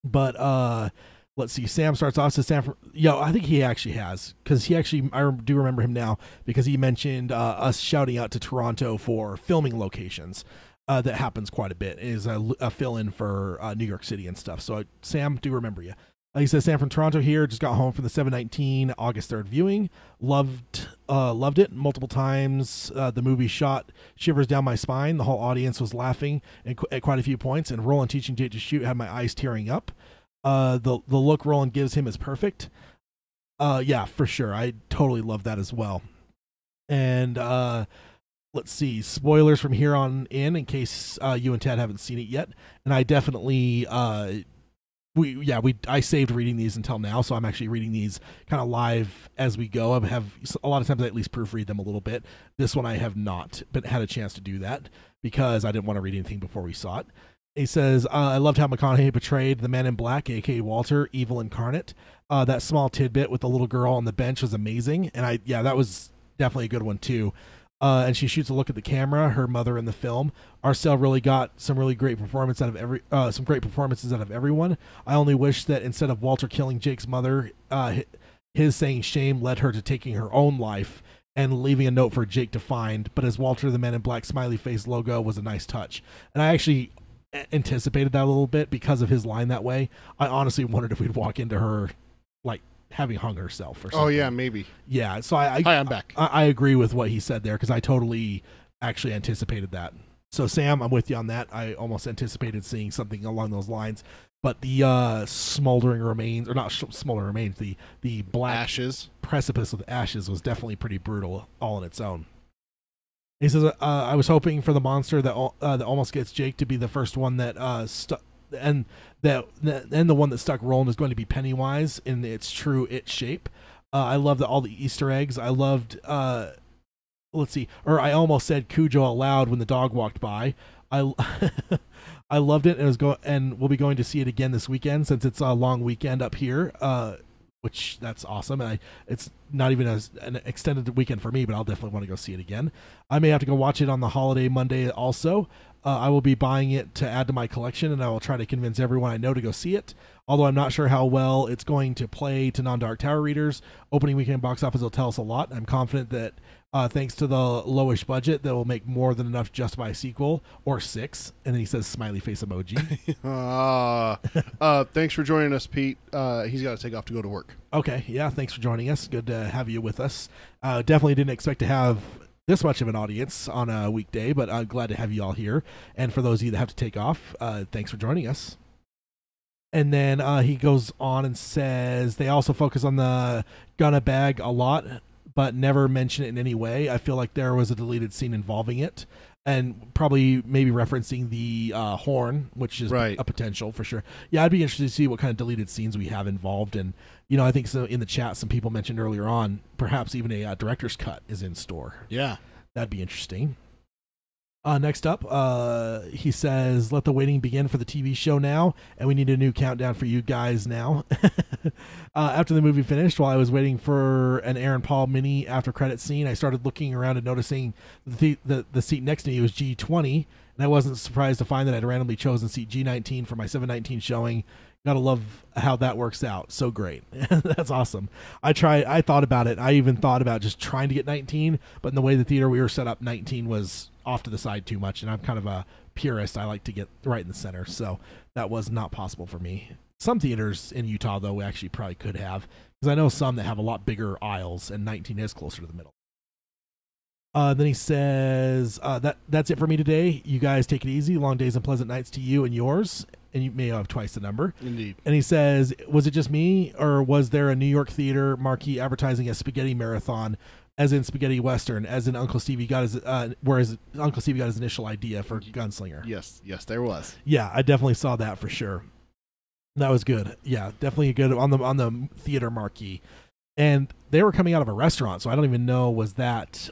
But let's see. Sam starts off, says Sam from... I think he actually has. Because I do remember him now. Because he mentioned us shouting out to Toronto for filming locations. That happens quite a bit. Is a fill-in for New York City and stuff. So Sam, do remember you. He says, Sam from Toronto here, just got home from the 7/19 August 3rd viewing. Loved it multiple times. The movie shot shivers down my spine. The whole audience was laughing at quite a few points, and Roland teaching Jake to shoot had my eyes tearing up. The look Roland gives him is perfect. Yeah, for sure. I totally love that as well. And let's see, spoilers from here on in case you and Ted haven't seen it yet. And I definitely... I saved reading these until now, so I'm actually reading these kind of live as we go. I have a lot of times I at least proofread them a little bit. This one I have not, but had a chance to do that because I didn't want to read anything before we saw it. He says, I loved how McConaughey portrayed the Man in Black, aka Walter, evil incarnate. That small tidbit with the little girl on the bench was amazing, and that was definitely a good one too. And she shoots a look at the camera, her mother in the film. Arcel really got some really great performances out of everyone. I only wish that instead of Walter killing Jake's mother, his saying shame led her to taking her own life and leaving a note for Jake to find. But as Walter the Man in Black smiley face logo was a nice touch. And I actually anticipated that a little bit because of his line that way. I honestly wondered if we'd walk into her like having hung herself or something. Oh yeah, maybe. Yeah, so Hi, I'm back. I agree with what he said there because I totally actually anticipated that. So Sam, I'm with you on that. I almost anticipated seeing something along those lines. But the smoldering remains, or not smoldering remains, the black ashes precipice with ashes was definitely pretty brutal all on its own. He says, I was hoping for the monster that almost gets Jake to be the first one that stuck. And the one that stuck Roland is going to be Pennywise in its true it shape. I love all the Easter eggs. I loved let's see, or I almost said Cujo aloud when the dog walked by. I loved it, and we'll be going to see it again this weekend since it's a long weekend up here. Which that's awesome. And it's not even an extended weekend for me, but I'll definitely want to go see it again. I may have to go watch it on the holiday Monday also. I will be buying it to add to my collection, and I will try to convince everyone I know to go see it. Although I'm not sure how well it's going to play to non-Dark Tower readers. Opening weekend box office will tell us a lot. I'm confident that thanks to the lowish budget, that will make more than enough to justify a sequel or 6. And then he says smiley face emoji. Thanks for joining us, Pete. He's got to take off to go to work. Okay, yeah, thanks for joining us. Good to have you with us. Definitely didn't expect to have this much of an audience on a weekday, but I'm glad to have you all here. And for those of you that have to take off, thanks for joining us. And then he goes on and says they also focus on the Gunna bag a lot, but never mention it in any way. I feel like there was a deleted scene involving it, and probably maybe referencing the horn, which is right. a potential for sure. Yeah, I'd be interested to see what kind of deleted scenes we have involved. And, you know, I think so in the chat, some people mentioned earlier on, perhaps even a director's cut is in store. Yeah. That'd be interesting. Next up, he says, let the waiting begin for the TV show now, and we need a new countdown for you guys now. After the movie finished, while I was waiting for an Aaron Paul mini after credit scene, I started looking around and noticing the seat next to me was G20, and I wasn't surprised to find that I'd randomly chosen seat G19 for my 719 showing. Gotta love how that works out. So great. That's awesome. I thought about it. I even thought about just trying to get 19, but in the way the theater we were set up, 19 was off to the side too much, and I'm kind of a purist. I like to get right in the center, so that was not possible for me. Some theaters in Utah, though, we actually probably could have, because I know some that have a lot bigger aisles, and 19 is closer to the middle. Then he says, that's it for me today. You guys take it easy. Long days and pleasant nights to you and yours. And you may have twice the number. Indeed. And he says, was it just me, or was there a New York theater marquee advertising a spaghetti marathon, as in spaghetti western, as in Uncle Stevie got his, whereas Uncle Stevie got his initial idea for Gunslinger? Yes, there was. Yeah, I definitely saw that for sure. That was good. Yeah, definitely good on the theater marquee. And they were coming out of a restaurant, so I don't even know, was that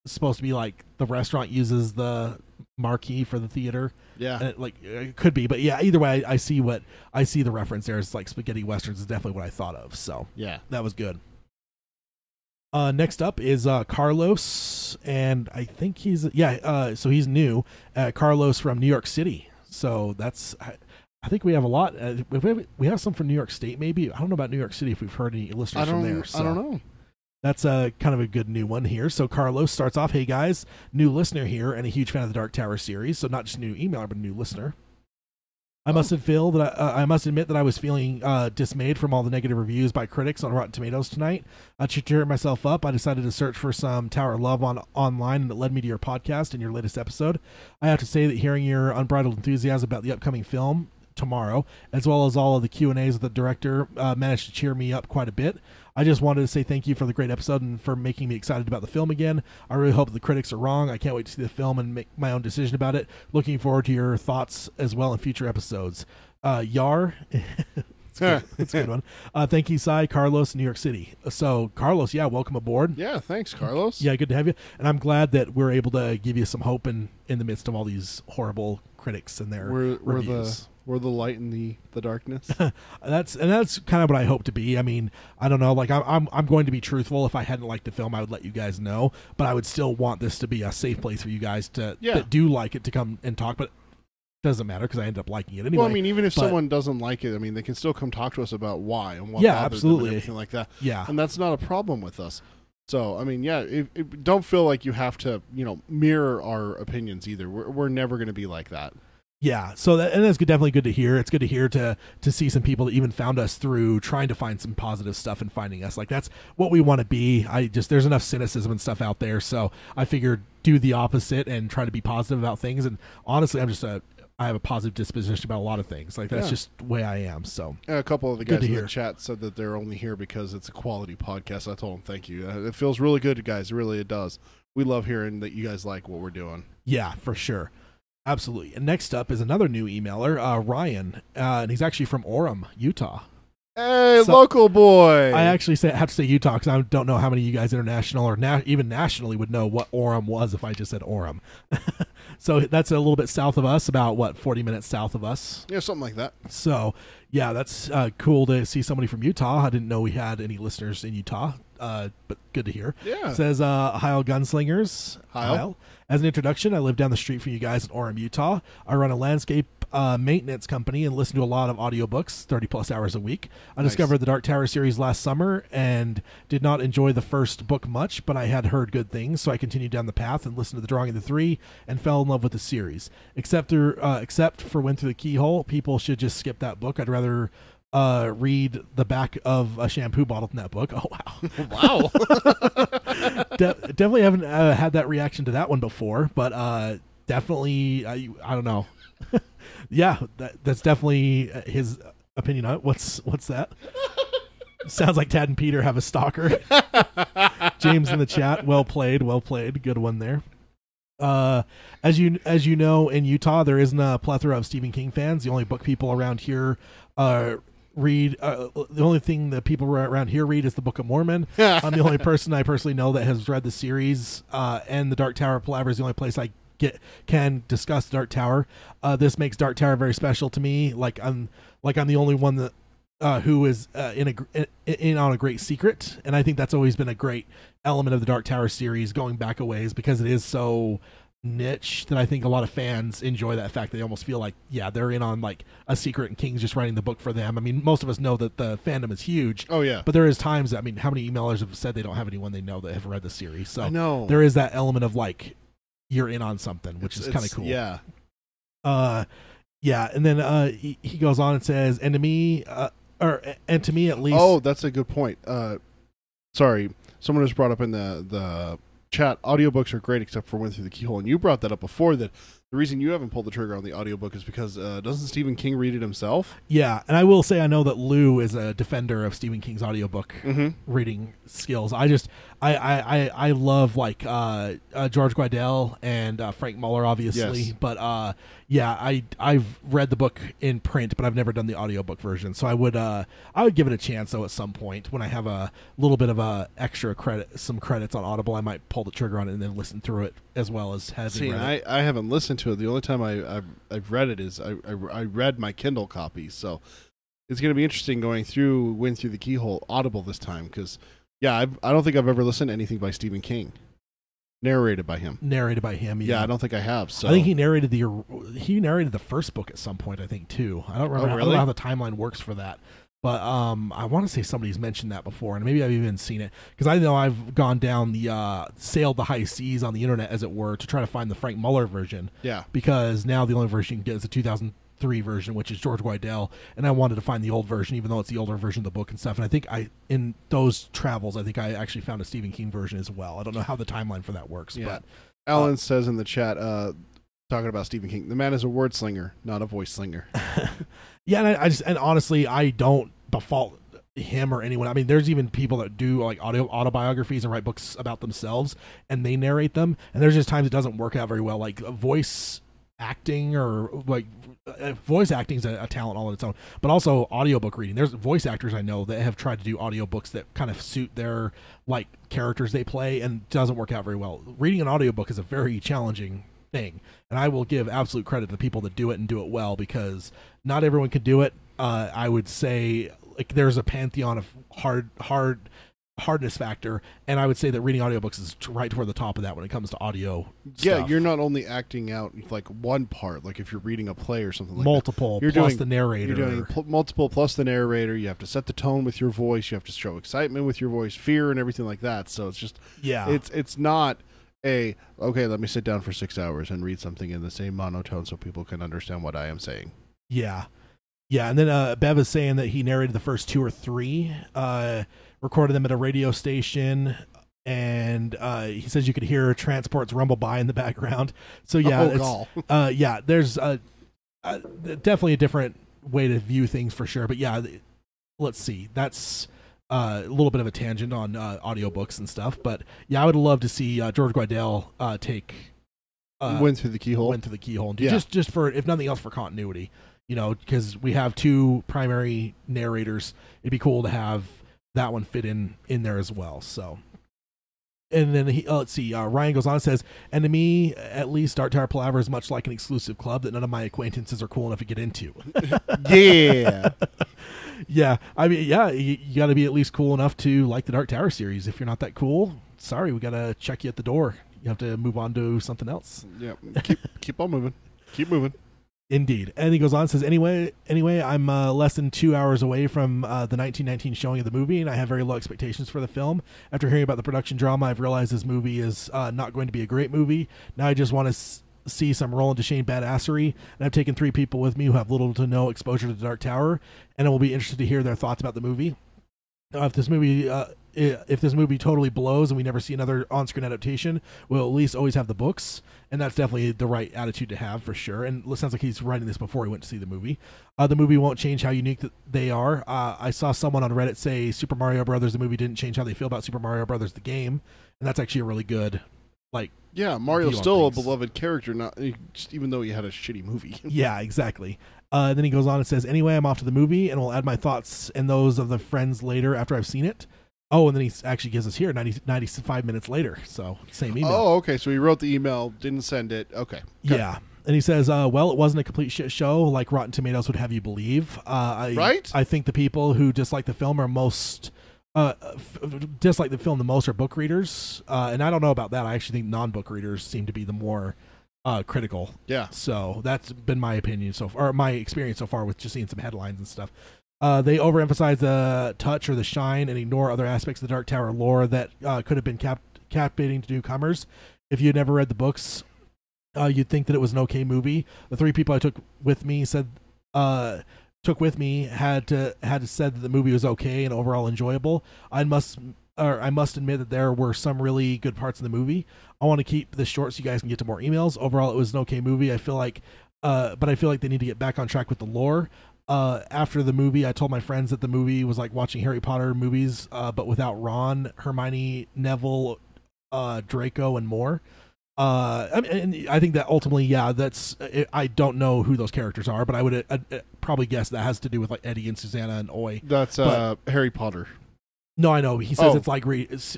supposed to be like the restaurant uses the marquee for the theater? Yeah, it could be, but yeah, either way, I see the reference there. It's like spaghetti westerns is definitely what I thought of. So yeah, that was good. Next up is Carlos, and I think so he's new. Carlos from New York City. So that's, I think we have a lot. We have some from New York State, maybe. I don't know about New York City if we've heard any listeners from there. So. I don't know. That's kind of a good new one here. So Carlos starts off, hey guys, new listener here and a huge fan of the Dark Tower series. So not just a new emailer, but a new listener. I must admit that I was feeling dismayed from all the negative reviews by critics on Rotten Tomatoes tonight. To cheer myself up, I decided to search for some Tower love online, and it led me to your podcast and your latest episode. I have to say that hearing your unbridled enthusiasm about the upcoming film tomorrow, as well as all of the Q&As with the director, managed to cheer me up quite a bit. I just wanted to say thank you for the great episode and for making me excited about the film again. I really hope the critics are wrong. I can't wait to see the film and make my own decision about it. Looking forward to your thoughts as well in future episodes. Yar. It's a good one. Thank you, Cy, Carlos, New York City. So, Carlos, yeah, welcome aboard. Yeah, thanks, Carlos. Yeah, good to have you. And I'm glad that we're able to give you some hope in the midst of all these horrible critics and their reviews. We're the light in the darkness. That's kind of what I hope to be. I mean, I don't know. Like I'm going to be truthful. If I hadn't liked the film, I would let you guys know. But I would still want this to be a safe place for you guys that do like it to come and talk. But it doesn't matter because I end up liking it anyway. Well, I mean, even if someone doesn't like it, I mean, they can still come talk to us about why and what bothers them and everything like that. Yeah, and that's not a problem with us. So, I mean, yeah, don't feel like you have to, mirror our opinions either. We're never going to be like that. Yeah, so that's definitely good to hear. It's good to hear to see some people that even found us through trying to find some positive stuff and finding us. Like, that's what we want to be. There's enough cynicism and stuff out there, so I figured do the opposite and try to be positive about things. And honestly, I have a positive disposition about a lot of things. Like, that's just the way I am. So a couple of the guys in the chat said that they're only here because it's a quality podcast. I told them thank you. It feels really good, guys. It does. We love hearing that you guys like what we're doing. Yeah, for sure. Absolutely. And next up is another new emailer, Ryan, and he's actually from Orem, Utah. Hey, so local boy! I actually have to say Utah because I don't know how many of you guys international or even nationally would know what Orem was if I just said Orem. So that's a little bit south of us, about 40 minutes south of us. Yeah, something like that. So yeah, that's cool to see somebody from Utah. I didn't know we had any listeners in Utah. but good to hear. Yeah. Says Heil Gunslingers. Heil. As an introduction, I live down the street from you guys in Orem, Utah. I run a landscape maintenance company and listen to a lot of audiobooks, 30 plus hours a week. I discovered the Dark Tower series last summer and did not enjoy the first book much, but I had heard good things, so I continued down the path and listened to the Drawing of the Three and fell in love with the series. Except for Went Through the Keyhole, people should just skip that book. I'd rather read the back of a shampoo bottle in that book. Oh wow. Wow. Definitely haven't had that reaction to that one before, but definitely I don't know. Yeah, that's definitely his opinion on it. What's that? Sounds like Tad and Peter have a stalker. James in the chat, well played, good one there. As you know, in Utah there isn't a plethora of Stephen King fans. The only book people around here read, the only thing that people around here read is the Book of Mormon. I'm the only person I personally know that has read the series, and the Dark Tower Palaver is the only place I can discuss Dark Tower. This makes Dark Tower very special to me. Like I'm the only one that who is in on a great secret, and I think that's always been a great element of the Dark Tower series going back a ways, because it is so niche that I think a lot of fans enjoy that fact that they almost feel like, yeah, they're in on like a secret and King's just writing the book for them. I mean, most of us know that the fandom is huge. Oh yeah. But there is times that, I mean, how many emailers have said they don't have anyone they know that have read the series? So I know. There is that element of like, you're in on something, which is kind of cool. Yeah. Yeah, and then he goes on and says, and to me at least. Oh, that's a good point. Sorry, someone just brought up in the chat, audiobooks are great except for Went Through the Keyhole, and you brought that up before, that the reason you haven't pulled the trigger on the audiobook is because doesn't Stephen King read it himself? Yeah, and I will say I know that Lou is a defender of Stephen King's audiobook reading skills. I love like George Guidel and Frank Muller, obviously. Yes. But yeah, I've read the book in print, but I've never done the audiobook version. So I would give it a chance though at some point when I have a little bit of a extra some credits on Audible. I might pull the trigger on it and then listen through it as well as having read it. I haven't listened to it. The only time I've read it is I read my Kindle copy. So it's going to be interesting going through Went Through the Keyhole Audible this time, because yeah, I don't think I've ever listened to anything by Stephen King narrated by him. Yeah, I don't think I have. So I think he narrated the first book at some point, I think, too. I don't remember. Oh, really? I don't know how the timeline works for that. But I want to say somebody's mentioned that before, and maybe I've even seen it, because I know I've gone down sailed the high seas on the internet, as it were, to try to find the Frank Muller version. Yeah. Because now the only version you can get is the 2003 version, which is George Guidel, and I wanted to find the old version, even though it's the older version of the book and stuff. And I think in those travels, I think I actually found a Stephen King version as well. I don't know how the timeline for that works, but Alan says in the chat, talking about Stephen King, the man is a word slinger, not a voice slinger. Yeah, and honestly, I don't default him or anyone. I mean, there's even people that do like autobiographies and write books about themselves, and they narrate them. And there's just times it doesn't work out very well. Like voice acting, or like voice acting is a talent all on its own, but also audiobook reading. There's voice actors I know that have tried to do audiobooks that kind of suit their like characters they play, and it doesn't work out very well. Reading an audiobook is a very challenging thing, and I will give absolute credit to the people that do it and do it well, because not everyone can do it. I would say like there's a pantheon of hardness factor, and I would say that reading audiobooks is right toward the top of that when it comes to audio stuff. You're not only acting out like one part, like if you're reading a play or something like multiple that. You're plus doing the narrator. You're doing multiple plus the narrator. You have to set the tone with your voice. You have to show excitement with your voice, fear, and everything like that. So it's just it's not okay, let me sit down for 6 hours and read something in the same monotone so people can understand what I am saying. Yeah, and then Bev is saying that he narrated the first 2 or 3, recorded them at a radio station, and he says you could hear transports rumble by in the background. So yeah, there's definitely a different way to view things for sure. But yeah, let's see. That's a little bit of a tangent on audiobooks and stuff. But yeah, I would love to see George Guidel take Went Through the Keyhole. And just for, if nothing else, for continuity. You know, because we have 2 primary narrators. It'd be cool to have that one fit in there as well. So, and then let's see. Ryan goes on and says, and to me, at least, Dark Tower Palaver is much like an exclusive club that none of my acquaintances are cool enough to get into. Yeah. Yeah, I mean, yeah, you got to be at least cool enough to like the Dark Tower series. If you're not that cool, sorry, we got to check you at the door. You have to move on to something else. Yeah, keep on moving. Keep moving. Indeed. And he goes on and says, anyway, I'm less than 2 hours away from the 1919 showing of the movie, and I have very low expectations for the film. After hearing about the production drama, I've realized this movie is not going to be a great movie. Now I just want to see some Roland Deschain badassery, and I've taken 3 people with me who have little to no exposure to the Dark Tower, and I will be interested to hear their thoughts about the movie. If this movie totally blows and we never see another on-screen adaptation, we'll at least always have the books, and that's definitely the right attitude to have for sure. And it sounds like he's writing this before he went to see the movie. The movie won't change how unique they are. I saw someone on Reddit say Super Mario Brothers the movie didn't change how they feel about Super Mario Brothers the game, and that's actually a really good Mario's still a beloved character, even though he had a shitty movie. Yeah, exactly. Then he goes on and says, anyway, I'm off to the movie, and will add my thoughts and those of the friends later after I've seen it. Oh, and then he actually gives us here 95 minutes later, so same email. Oh, okay, so he wrote the email, didn't send it. Okay. Yeah. And he says, well, it wasn't a complete shit show like Rotten Tomatoes would have you believe. Right? I think the people who dislike the film are most... dislike the film the most are book readers, and I don't know about that. I actually think non-book readers seem to be the more critical. Yeah. So that's been my opinion so far, or my experience so far with just seeing some headlines and stuff. They overemphasize the touch or the shine and ignore other aspects of the Dark Tower lore that could have been captivating to newcomers. If you'd never read the books, you'd think that it was an okay movie. The 3 people I took with me had said that the movie was okay and overall enjoyable. I must admit that there were some really good parts in the movie. I want to keep this short so you guys can get to more emails. Overall, it was an okay movie. I feel like they need to get back on track with the lore. After the movie, I told my friends that the movie was like watching Harry Potter movies, but without Ron, Hermione, Neville, Draco, and more. I think that ultimately, yeah, I don't know who those characters are, but I would probably guess that has to do with like Eddie and Susanna and Oi. That's Harry Potter. No, I know. He says it's like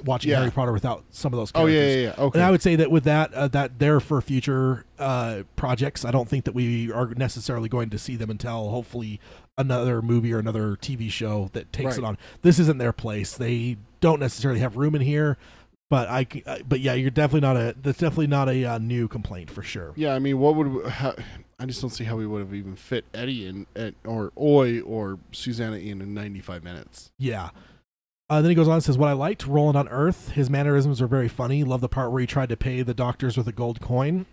watching Harry Potter without some of those characters. Yeah. Okay. And I would say that with that they're for future projects. I don't think that we are necessarily going to see them until hopefully another movie or another TV show that takes it on. This isn't their place. They don't necessarily have room in here. But yeah, that's definitely not a new complaint for sure. Yeah, I mean, I just don't see how we would have even fit Eddie in or Oi or Susanna in 95 minutes. Yeah. Then he goes on and says, what I liked, Roland on Earth, his mannerisms were very funny. Love the part where he tried to pay the doctors with a gold coin.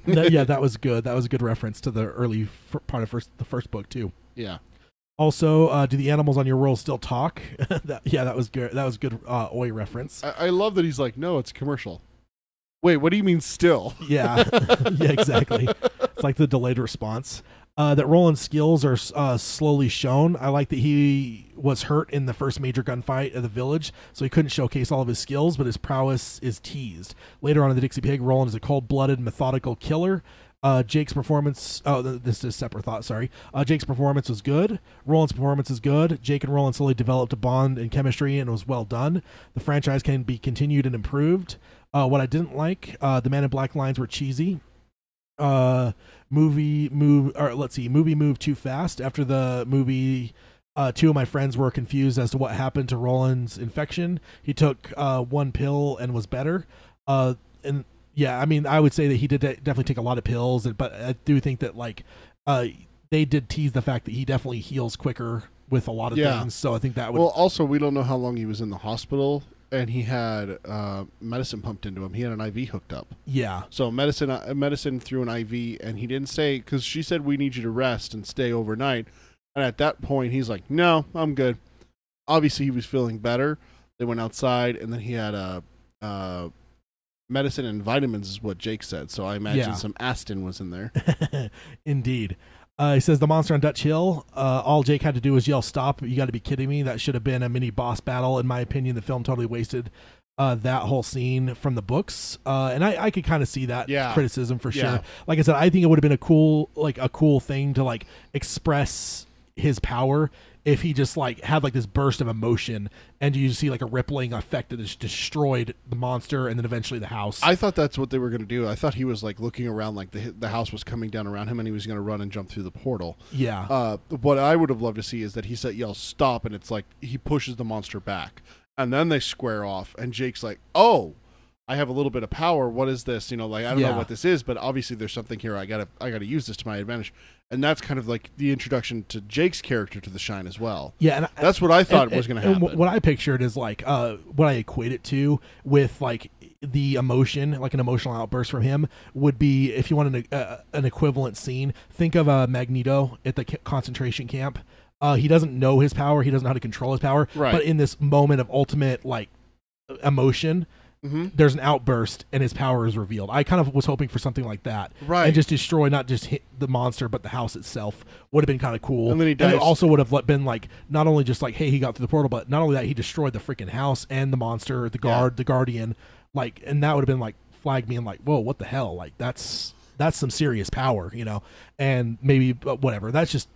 That was good. That was a good reference to the early part of the first book too. Yeah. Also, do the animals on your world still talk? That was good. That was a good Oi reference. I love that he's like, no, it's commercial. Wait, what do you mean still? Yeah, yeah, exactly. It's like the delayed response. That Roland's skills are slowly shown. I like that he was hurt in the first major gunfight at the village, so he couldn't showcase all of his skills, but his prowess is teased. Later on in the Dixie Pig, Roland is a cold-blooded, methodical killer. Jake's performance... Oh, this is a separate thought, sorry. Jake's performance was good. Roland's performance is good. Jake and Roland slowly developed a bond and chemistry, and it was well done. The franchise can be continued and improved. What I didn't like, the Man in Black lines were cheesy. Movie moved too fast. After the movie, 2 of my friends were confused as to what happened to Roland's infection. He took 1 pill and was better. And yeah, I mean, I would say that he did definitely take a lot of pills, but I do think that they did tease the fact that he definitely heals quicker with a lot of things. So I think that would. Well, also we don't know how long he was in the hospital. And he had medicine pumped into him. He had an IV hooked up. Yeah. So medicine through an IV, and he didn't say, because she said, we need you to rest and stay overnight. And at that point, he's like, no, I'm good. Obviously, he was feeling better. They went outside, and then he had medicine and vitamins is what Jake said. So I imagine some Aston was in there. Indeed. He says the monster on Dutch Hill, all Jake had to do was yell, stop. You got to be kidding me. That should have been a mini boss battle. In my opinion, the film totally wasted that whole scene from the books. And I could kind of see that criticism for sure. Like I said, I think it would have been a cool thing to express his power if he just like had like this burst of emotion and you see like a rippling effect that just destroyed the monster and then eventually the house. I thought that's what they were going to do. I thought he was like looking around like the house was coming down around him and he was going to run and jump through the portal. Yeah. What I would have loved to see is that he yells stop, and it's like he pushes the monster back, and then they square off, and Jake's like, oh, I have a little bit of power. What is this? You know, like I don't know what this is, but obviously there's something here. I gotta use this to my advantage. And that's kind of like the introduction to Jake's character to the Shine as well. Yeah, and that's what I thought was going to happen. And what I pictured is like what I equate it to with like the emotion, like an emotional outburst from him would be if you want an equivalent scene. Think of Magneto at the concentration camp. He doesn't know his power. He doesn't know how to control his power. Right. But in this moment of ultimate like emotion, there's an outburst and his power is revealed. I kind of was hoping for something like that, right? And just destroy not just hit the monster but the house itself would have been kind of cool. And then he dies. And it also would have been like not only just like hey he got through the portal, but not only that he destroyed the freaking house and the monster, the guard, the guardian, like, and that would have been like flagged me and like whoa what the hell, like that's some serious power, you know. And maybe whatever. That's just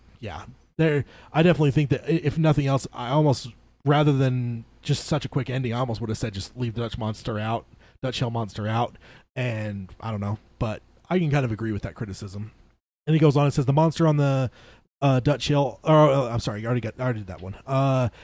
there. I definitely think that if nothing else, I almost rather than just such a quick ending, I almost would have said just leave the Dutch Hell monster out, and I don't know, but I can kind of agree with that criticism. And he goes on and says the monster on the Dutch Hell. I'm sorry, I already did that one.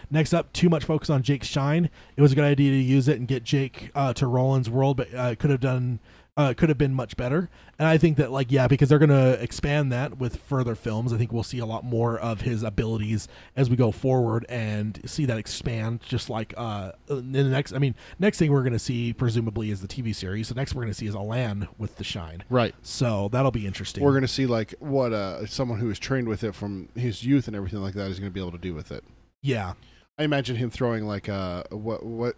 Next up, too much focus on Jake's shine. It was a good idea to use it and get Jake to Roland's world, but could have been much better. And I think that because they're going to expand that with further films, I think we'll see a lot more of his abilities as we go forward and see that expand, just like in the next thing we're going to see presumably is the TV series. The next we're going to see is Alan with the Shine. Right. So that'll be interesting. We're going to see like what someone who is trained with it from his youth and everything like that is going to be able to do with it. Yeah. I imagine him throwing like what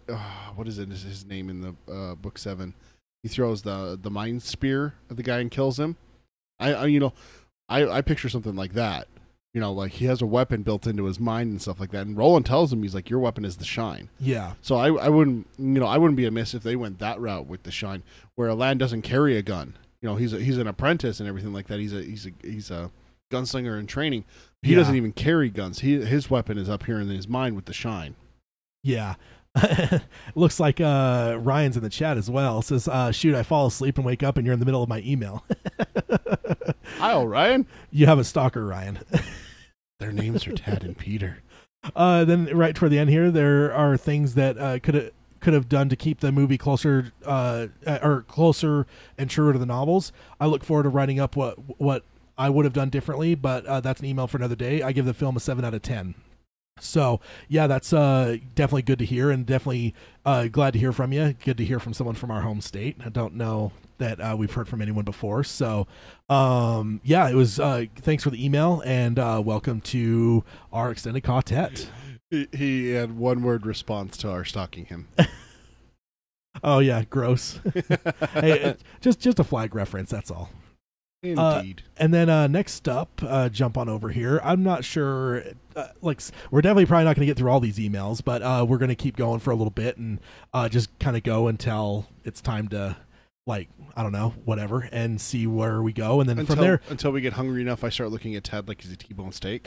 is it? Is his name in the book 7? He throws the mind spear at the guy and kills him. I picture something like that. You know, like he has a weapon built into his mind and stuff like that. And Roland tells him, he's like, your weapon is the Shine. Yeah. So I wouldn't be amiss if they went that route with the Shine, where Alan doesn't carry a gun. You know, he's an apprentice and everything like that. He's a gunslinger in training. He doesn't even carry guns. His weapon is up here in his mind with the Shine. Yeah. Looks like Ryan's in the chat as well. Says, shoot, I fall asleep and wake up and you're in the middle of my email. Hi, Ryan. You have a stalker, Ryan. Their names are Tad and Peter. Then right toward the end here, there are things that could have done to keep the movie closer and truer to the novels. I look forward to writing up what I would have done differently, but that's an email for another day. I give the film a 7 out of 10. So yeah, that's definitely good to hear, and definitely glad to hear from you. Good to hear from someone from our home state. I don't know that we've heard from anyone before. So it was thanks for the email, and welcome to our extended quartet. He had one word response to our stalking him. Oh yeah, gross. Hey, just a flag reference, that's all. Indeed. And then next up, jump on over here. I'm not sure, we're definitely probably not going to get through all these emails, but we're going to keep going for a little bit and just kind of go until it's time to, I don't know, whatever, and see where we go. And then from there... Until we get hungry enough, I start looking at Ted like he's a T-bone steak.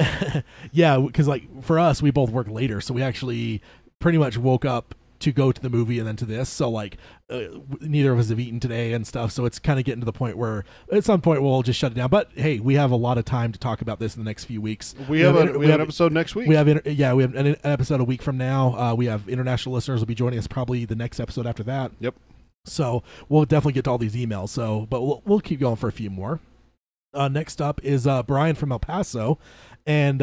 Yeah, because for us, we both work later, so we actually pretty much woke up to go to the movie and then to this, so neither of us have eaten today and stuff, so it's kind of getting to the point where at some point we'll just shut it down. But hey, we have a lot of time to talk about this in the next few weeks. We have an episode next week. We have an episode a week from now. We have international listeners will be joining us probably the next episode after that. Yep. So we'll definitely get to all these emails. So, but we'll keep going for a few more. Next up is Brian from El Paso, and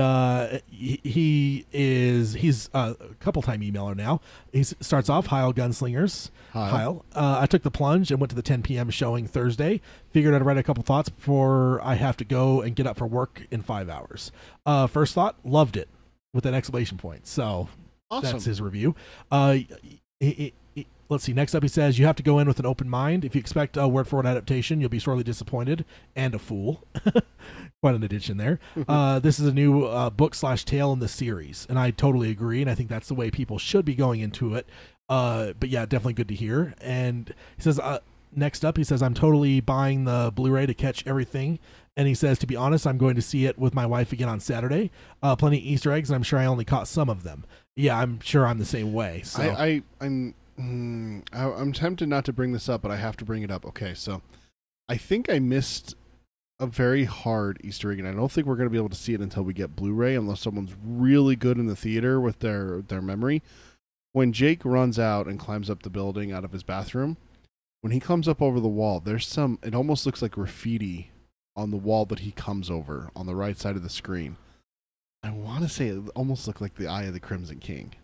he's a couple time emailer now. He starts off, "Hi, all gunslingers. Hi. I took the plunge and went to the 10 p.m. showing Thursday. Figured I'd write a couple thoughts before I have to go and get up for work in 5 hours. First thought, loved it with an exclamation point. So awesome. That's his review. Let's see. Next up, he says, you have to go in with an open mind. If you expect a word-for-word adaptation, you'll be sorely disappointed and a fool. Quite an addition there. This is a new book/tale in the series, and I totally agree, and I think that's the way people should be going into it. But yeah, definitely good to hear. And he says, next up, he says, I'm totally buying the Blu-ray to catch everything And he says, to be honest, I'm going to see it with my wife again on Saturday. Plenty of Easter eggs, and I'm sure I only caught some of them. Yeah, I'm sure I'm the same way. So I'm tempted not to bring this up, but I have to bring it up. Okay, so I think I missed a very hard Easter egg, and I don't think we're going to be able to see it until we get Blu-ray, unless someone's really good in the theater with their memory. When Jake runs out and climbs up the building out of his bathroom, when he comes up over the wall, it almost looks like graffiti on the wall that he comes over on the right side of the screen. I want to say it almost looked like the Eye of the Crimson King.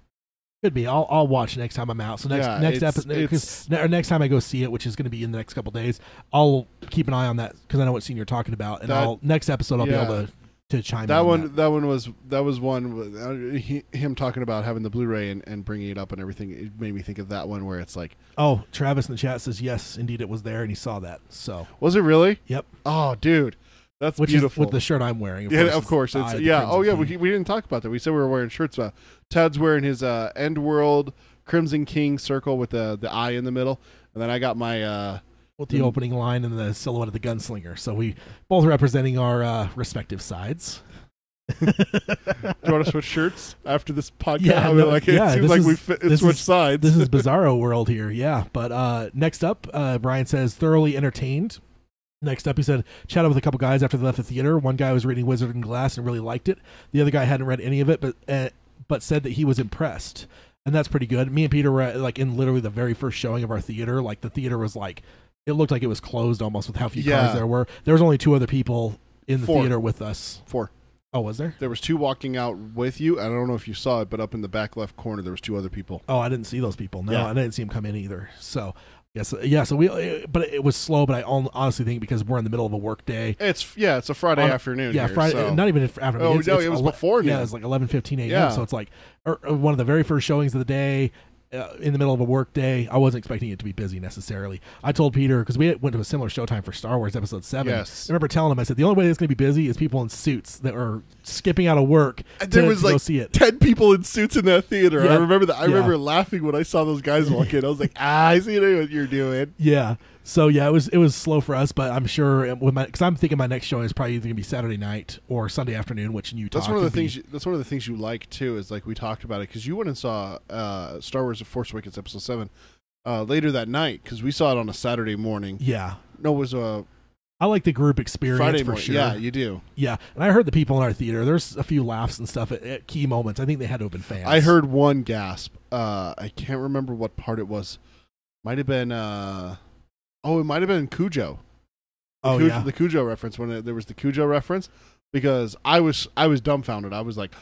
Could be. I'll watch next time I'm out. So next episode, next time I go see it, which is going to be in the next couple of days, I'll keep an eye on that because I know what scene you're talking about, and next episode I'll be able to chime that in. One that was one him talking about having the Blu-ray and bringing it up and everything. It made me think of that one where it's like, oh, Travis in the chat says yes, indeed it was there, and he saw that. So was it really? Yep. Oh, dude. That's Which beautiful. Is with the shirt I'm wearing. Of course. It's, yeah. Oh, yeah. We didn't talk about that. We said we were wearing shirts. Tad's wearing his End World Crimson King circle with the eye in the middle, and then I got my with the opening line and the silhouette of the Gunslinger. So we both representing our respective sides. Do you want to switch shirts after this podcast? Yeah, it seems like we switched sides. This is Bizarro World here. Yeah. But next up, Brian says thoroughly entertained. Next up, he said, chatted with a couple guys after they left the theater. One guy was reading Wizard and Glass and really liked it. The other guy hadn't read any of it, but said that he was impressed. And that's pretty good. Me and Peter were like in literally the very first showing of our theater. Like the theater was like, it looked like it was closed almost with how few cars there were. There was only 2 other people in the theater with us. 4. Oh, was there? There was 2 walking out with you. I don't know if you saw it, but up in the back left corner, there was 2 other people. Oh, I didn't see those people. No, I didn't see them come in either. So... So we, but it was slow. But I honestly think because we're in the middle of a work day. It's a Friday afternoon. Yeah, here, Friday. So. Not even afternoon. Oh no, it was before noon. Yeah, it was like 11:15 a.m. Yeah. So it's like one of the very first showings of the day. In the middle of a work day, I wasn't expecting it to be busy necessarily. I told Peter, because we went to a similar showtime for Star Wars Episode 7. Yes. I remember telling him, I said, the only way it's going to be busy is people in suits that are skipping out of work there was to like go see it. 10 people in suits in that theater. Yeah. I remember that. I remember laughing when I saw those guys walk in. I was like, I see what you're doing. Yeah. So it was slow for us, but I'm sure because I'm thinking my next showing is probably either going to be Saturday night or Sunday afternoon, which in Utah. That's one of the things. That's one of the things you like too. Is like we talked about it because you went and saw Star Wars: The Force Awakens Episode 7 later that night because we saw it on a Saturday morning. Yeah. No, it was a. I like the group experience Friday for morning. sure. Yeah, you do. Yeah, and I heard the people in our theater. There's a few laughs and stuff at key moments. I think they had to have been fans. I heard one gasp. I can't remember what part it was. Might have been. It might have been Cujo. The Cujo reference when there was the Cujo reference because I was dumbfounded. I was like,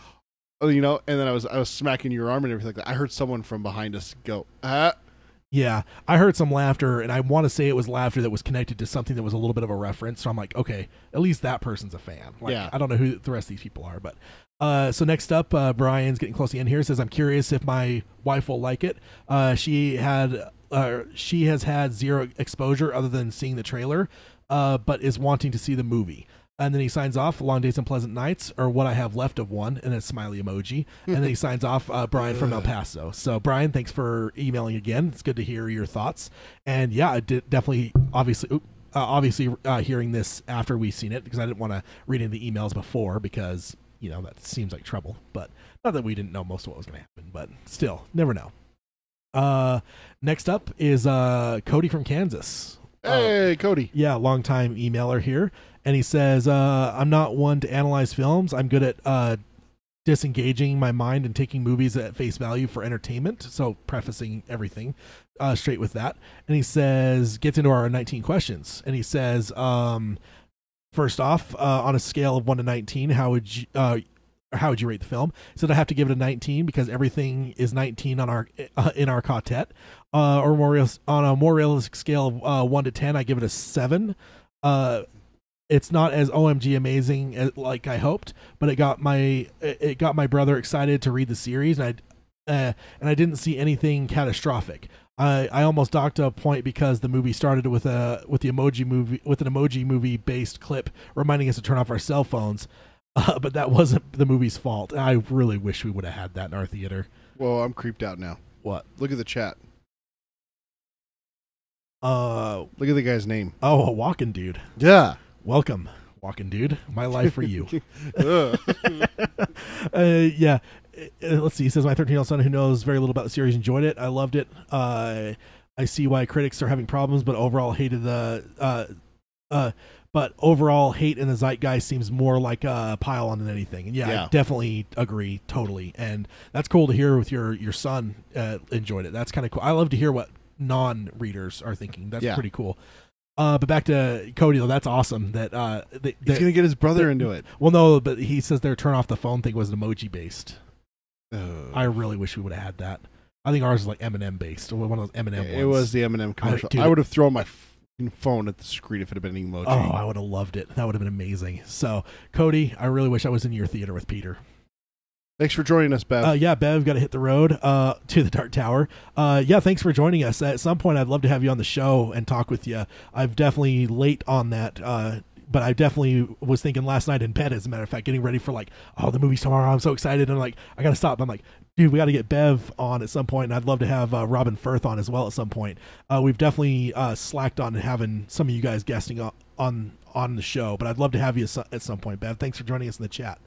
and then I was smacking your arm and everything like that. I heard someone from behind us go, ah. Yeah, I heard some laughter, and I want to say it was laughter that was connected to something that was a little bit of a reference. So I'm like, okay, at least that person's a fan. Like, I don't know who the rest of these people are, but. So next up, Brian's getting close to the end here. Says, I'm curious if my wife will like it. She has had zero exposure other than seeing the trailer, but is wanting to see the movie. And then he signs off, long days and pleasant nights, or what I have left of one, and a smiley emoji. And then he signs off, Brian from El Paso. So, Brian, thanks for emailing again. It's good to hear your thoughts. And yeah, I did definitely, obviously hearing this after we've seen it, because I didn't want to read any of the emails before, because, that seems like trouble. But not that we didn't know most of what was going to happen, but still, never know. Next up is Cody from Kansas. Hey, Cody. Yeah, longtime emailer here. And he says, I'm not one to analyze films. I'm good at disengaging my mind and taking movies at face value for entertainment. So prefacing everything straight with that. And he says, gets into our 19 questions. And he says, first off, on a scale of 1 to 19, how would you rate the film? He said, I have to give it a 19 because everything is 19 on our in our quartet. Or on a more realistic scale of 1 to 10, I give it a 7. It's not as OMG amazing as like I hoped, but it got my brother excited to read the series, and I didn't see anything catastrophic. I almost docked a point because the movie started with an emoji movie based clip reminding us to turn off our cell phones, but that wasn't the movie's fault. I really wish we would have had that in our theater. Well, I'm creeped out now. What? Look at the chat. Look at the guy's name. Oh, a walking dude. Yeah. Welcome. Walking dude, my life for you. Ugh. Yeah. Let's see. He says, my 13-year-old son who knows very little about the series enjoyed it. I loved it. I see why critics are having problems, but overall hated but overall hate in the zeitgeist seems more like a pile on than anything. And I definitely agree totally. And that's cool to hear with your son enjoyed it. That's kind of cool. I love to hear what non-readers are thinking. That's pretty cool. But back to Cody, though, that's awesome. That he's gonna get his brother into it. Well, no, but he says their turn off the phone thing was emoji based. I really wish we would have had that. I think ours is like M&M based, or one of those M&M ones. It was the M&M commercial. I would have thrown my phone at the screen if it had been an emoji. Oh, I would have loved it. That would have been amazing. So, Cody, I really wish I was in your theater with Peter. Thanks for joining us, Bev. Bev, got to hit the road to the Dark Tower. Thanks for joining us. At some point, I'd love to have you on the show and talk with you. I'm definitely late on that, but I definitely was thinking last night in bed, as a matter of fact, getting ready for the movie's tomorrow. I'm so excited. And I got to stop. I'm like, dude, we got to get Bev on at some point, and I'd love to have Robin Firth on as well at some point. We've definitely slacked on having some of you guys guesting on the show, but I'd love to have you at some point, Bev. Thanks for joining us in the chat.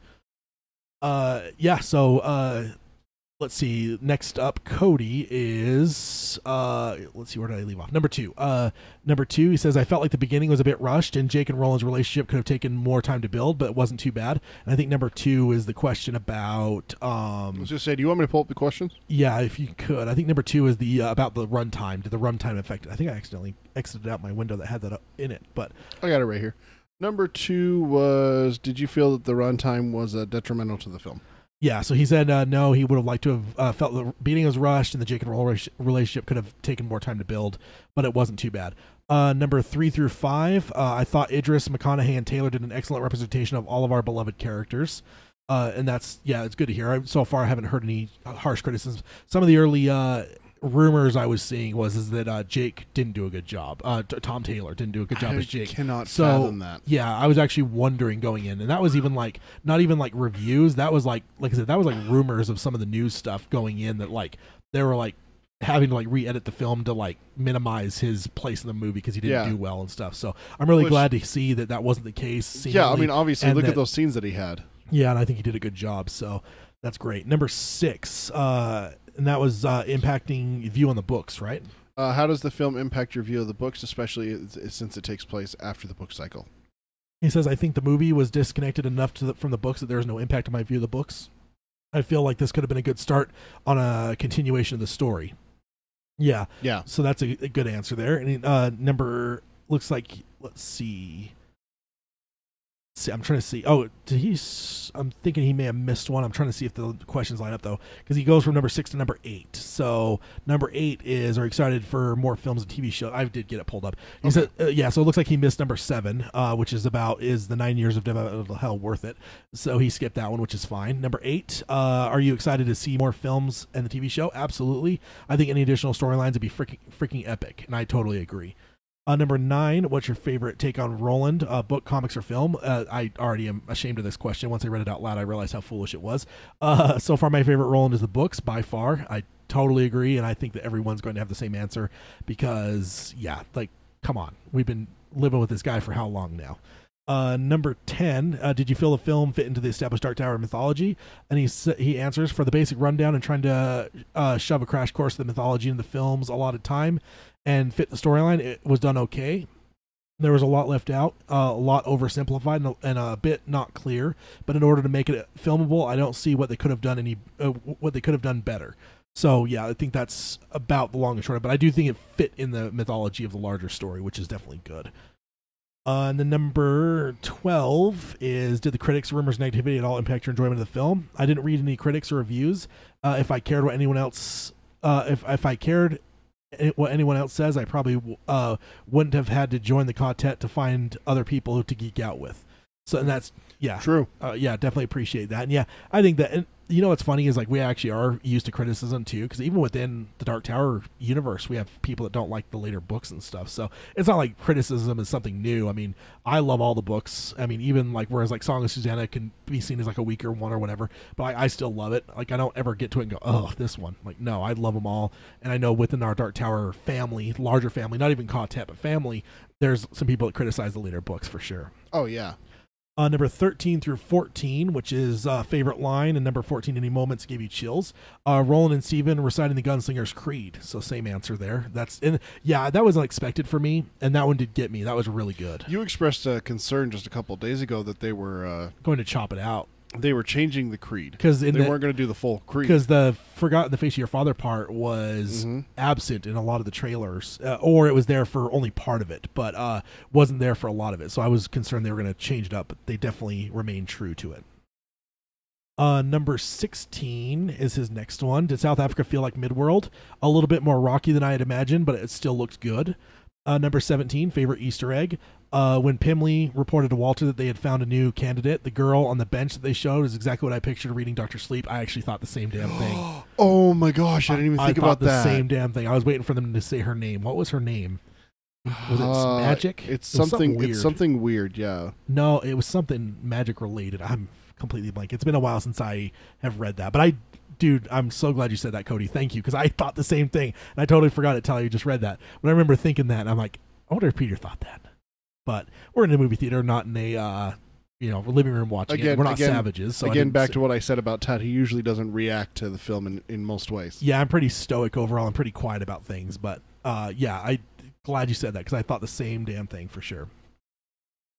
Let's see. Next up, Cody is let's see, where did I leave off? Number two, he says, I felt like the beginning was a bit rushed and Jake and Roland's relationship could have taken more time to build, but it wasn't too bad. And I think number two is the question about I was just saying, do you want me to pull up the questions? Yeah, if you could. I think number two is the about the runtime. Did the runtime affect it? I think I accidentally exited out my window that had that in it, but I got it right here. Number two was, did you feel that the runtime was detrimental to the film? Yeah, so he said no, he would have liked to have felt the beating was rushed and the Jake and Roland relationship could have taken more time to build, but it wasn't too bad. Number 3 through 5, I thought Idris, McConaughey, and Taylor did an excellent representation of all of our beloved characters. And that's, it's good to hear. So far, I haven't heard any harsh criticisms. Some of the early rumors I was seeing was that Jake didn't do a good job. Tom Taylor didn't do a good job as Jake. I cannot fathom that. Yeah, I was actually wondering going in, and that was even not even reviews. That was like I said, that was rumors of some of the news stuff going in that they were having to re-edit the film to minimize his place in the movie because he didn't do well and stuff. So I'm really glad to see that wasn't the case. Seemingly. Yeah, I mean, obviously, look at those scenes that he had. Yeah, and I think he did a good job. So that's great. Number 6. And that was impacting view on the books, right? How does the film impact your view of the books, especially since it takes place after the book cycle? He says, I think the movie was disconnected enough from the books that there was no impact on my view of the books. I feel like this could have been a good start on a continuation of the story. Yeah. So that's a good answer there. And number, looks like, let's see. I'm trying to see. Oh, I'm thinking he may have missed one. I'm trying to see if the questions line up, though, because he goes from number 6 to number 8. So number 8 is, are you excited for more films and TV shows? I did get it pulled up. He said, so it looks like he missed number 7, which is the 9 years of Developmental Hell worth it? So he skipped that one, which is fine. Number 8, are you excited to see more films and the TV show? Absolutely. I think any additional storylines would be freaking epic, and I totally agree. Number 9, what's your favorite take on Roland, book, comics, or film? I already am ashamed of this question. Once I read it out loud, I realized how foolish it was. So far, my favorite Roland is the books, by far. I totally agree, and I think that everyone's going to have the same answer because, come on. We've been living with this guy for how long now? Number 10, did you feel the film fit into the established Dark Tower mythology? And he answers, for the basic rundown and trying to shove a crash course of the mythology in the film's allotted time and fit the storyline, it was done okay. There was a lot left out, a lot oversimplified, and a bit not clear. But in order to make it filmable, I don't see what they could have done better. So yeah, I think that's about the long and short of it. But I do think it fit in the mythology of the larger story, which is definitely good. And then number 12 is, did the critics' rumors and negativity at all impact your enjoyment of the film? I didn't read any critics or reviews. If I cared what anyone else, if I cared what anyone else says, I probably wouldn't have had to join the quartet to find other people to geek out with. So, and that's, true. Definitely appreciate that. And I think that, and what's funny is we actually are used to criticism too, because even within the Dark Tower universe, we have people that don't like the later books and stuff. So it's not like criticism is something new. I mean, I love all the books. I mean, even whereas Song of Susanna can be seen as a weaker one or whatever, but I still love it. I don't ever get to it and go, oh, this one. No, I love them all. And I know within our Dark Tower family, larger family, not even quartet, but family, there's some people that criticize the later books for sure. Oh, yeah. Number 13 through 14, which is favorite line, and number 14, any moments gave you chills. Roland and Steven reciting the Gunslinger's Creed. So same answer there. That was unexpected for me, and that one did get me. That was really good. You expressed a concern just a couple of days ago that they were going to chop it out. They were changing the creed because they weren't going to do the full creed because the "Forgotten the Face of Your Father" part was absent in a lot of the trailers, or it was there for only part of it, but wasn't there for a lot of it. So I was concerned they were going to change it up, but they definitely remained true to it. Number 16 is his next one. Did South Africa feel like Midworld? A little bit more rocky than I had imagined, but it still looked good. Number 17, favorite Easter egg. When Pimley reported to Walter that they had found a new candidate, the girl on the bench that they showed is exactly what I pictured reading Dr. Sleep. I actually thought the same damn thing. Oh my gosh, I didn't even think about that. I thought the same damn thing. I was waiting for them to say her name. What was her name? Was it magic? It's something weird. It's something weird, yeah. No, it was something magic related. I'm completely blank. It's been a while since I have read that. But dude, I'm so glad you said that, Cody. Thank you, because I thought the same thing. And I totally forgot it until you just read that. But I remember thinking that, and I'm like, I wonder if Peter thought that. But we're in a movie theater, not in a living room watching it. We're not savages. So back to what I said about Ted. He usually doesn't react to the film in most ways. Yeah, I'm pretty stoic overall. I'm pretty quiet about things. But I'm glad you said that, because I thought the same damn thing for sure.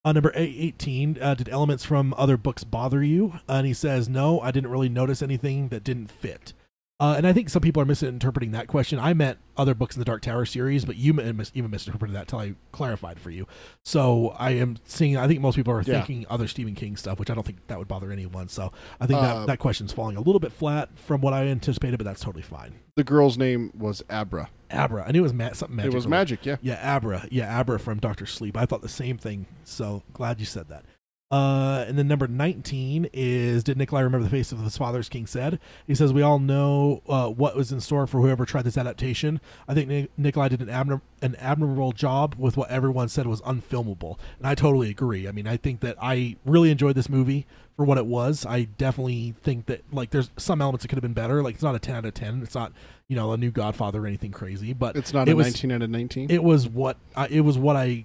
Number 18, did elements from other books bother you? And he says, no, I didn't really notice anything that didn't fit. And I think some people are misinterpreting that question. I meant other books in the Dark Tower series, but you even misinterpreted that until I clarified for you. So I think most people are thinking other Stephen King stuff, which I don't think that would bother anyone. So I think that question's falling a little bit flat from what I anticipated, but that's totally fine. The girl's name was Abra. Abra. I knew it was something magic. It was magic, yeah. Yeah, Abra. Yeah, Abra from Dr. Sleep. I thought the same thing, so glad you said that. And then number 19 is, did Nikolai remember the face of his father, as King said? He says, we all know what was in store for whoever tried this adaptation. I think Nikolai did an admirable job with what everyone said was unfilmable. And I totally agree. I mean, I think that I really enjoyed this movie for what it was. I definitely think that, like, there's some elements that could have been better. Like, it's not a 10 out of 10. It's not, a new Godfather or anything crazy. But it's not a 19 out of 19? It was what I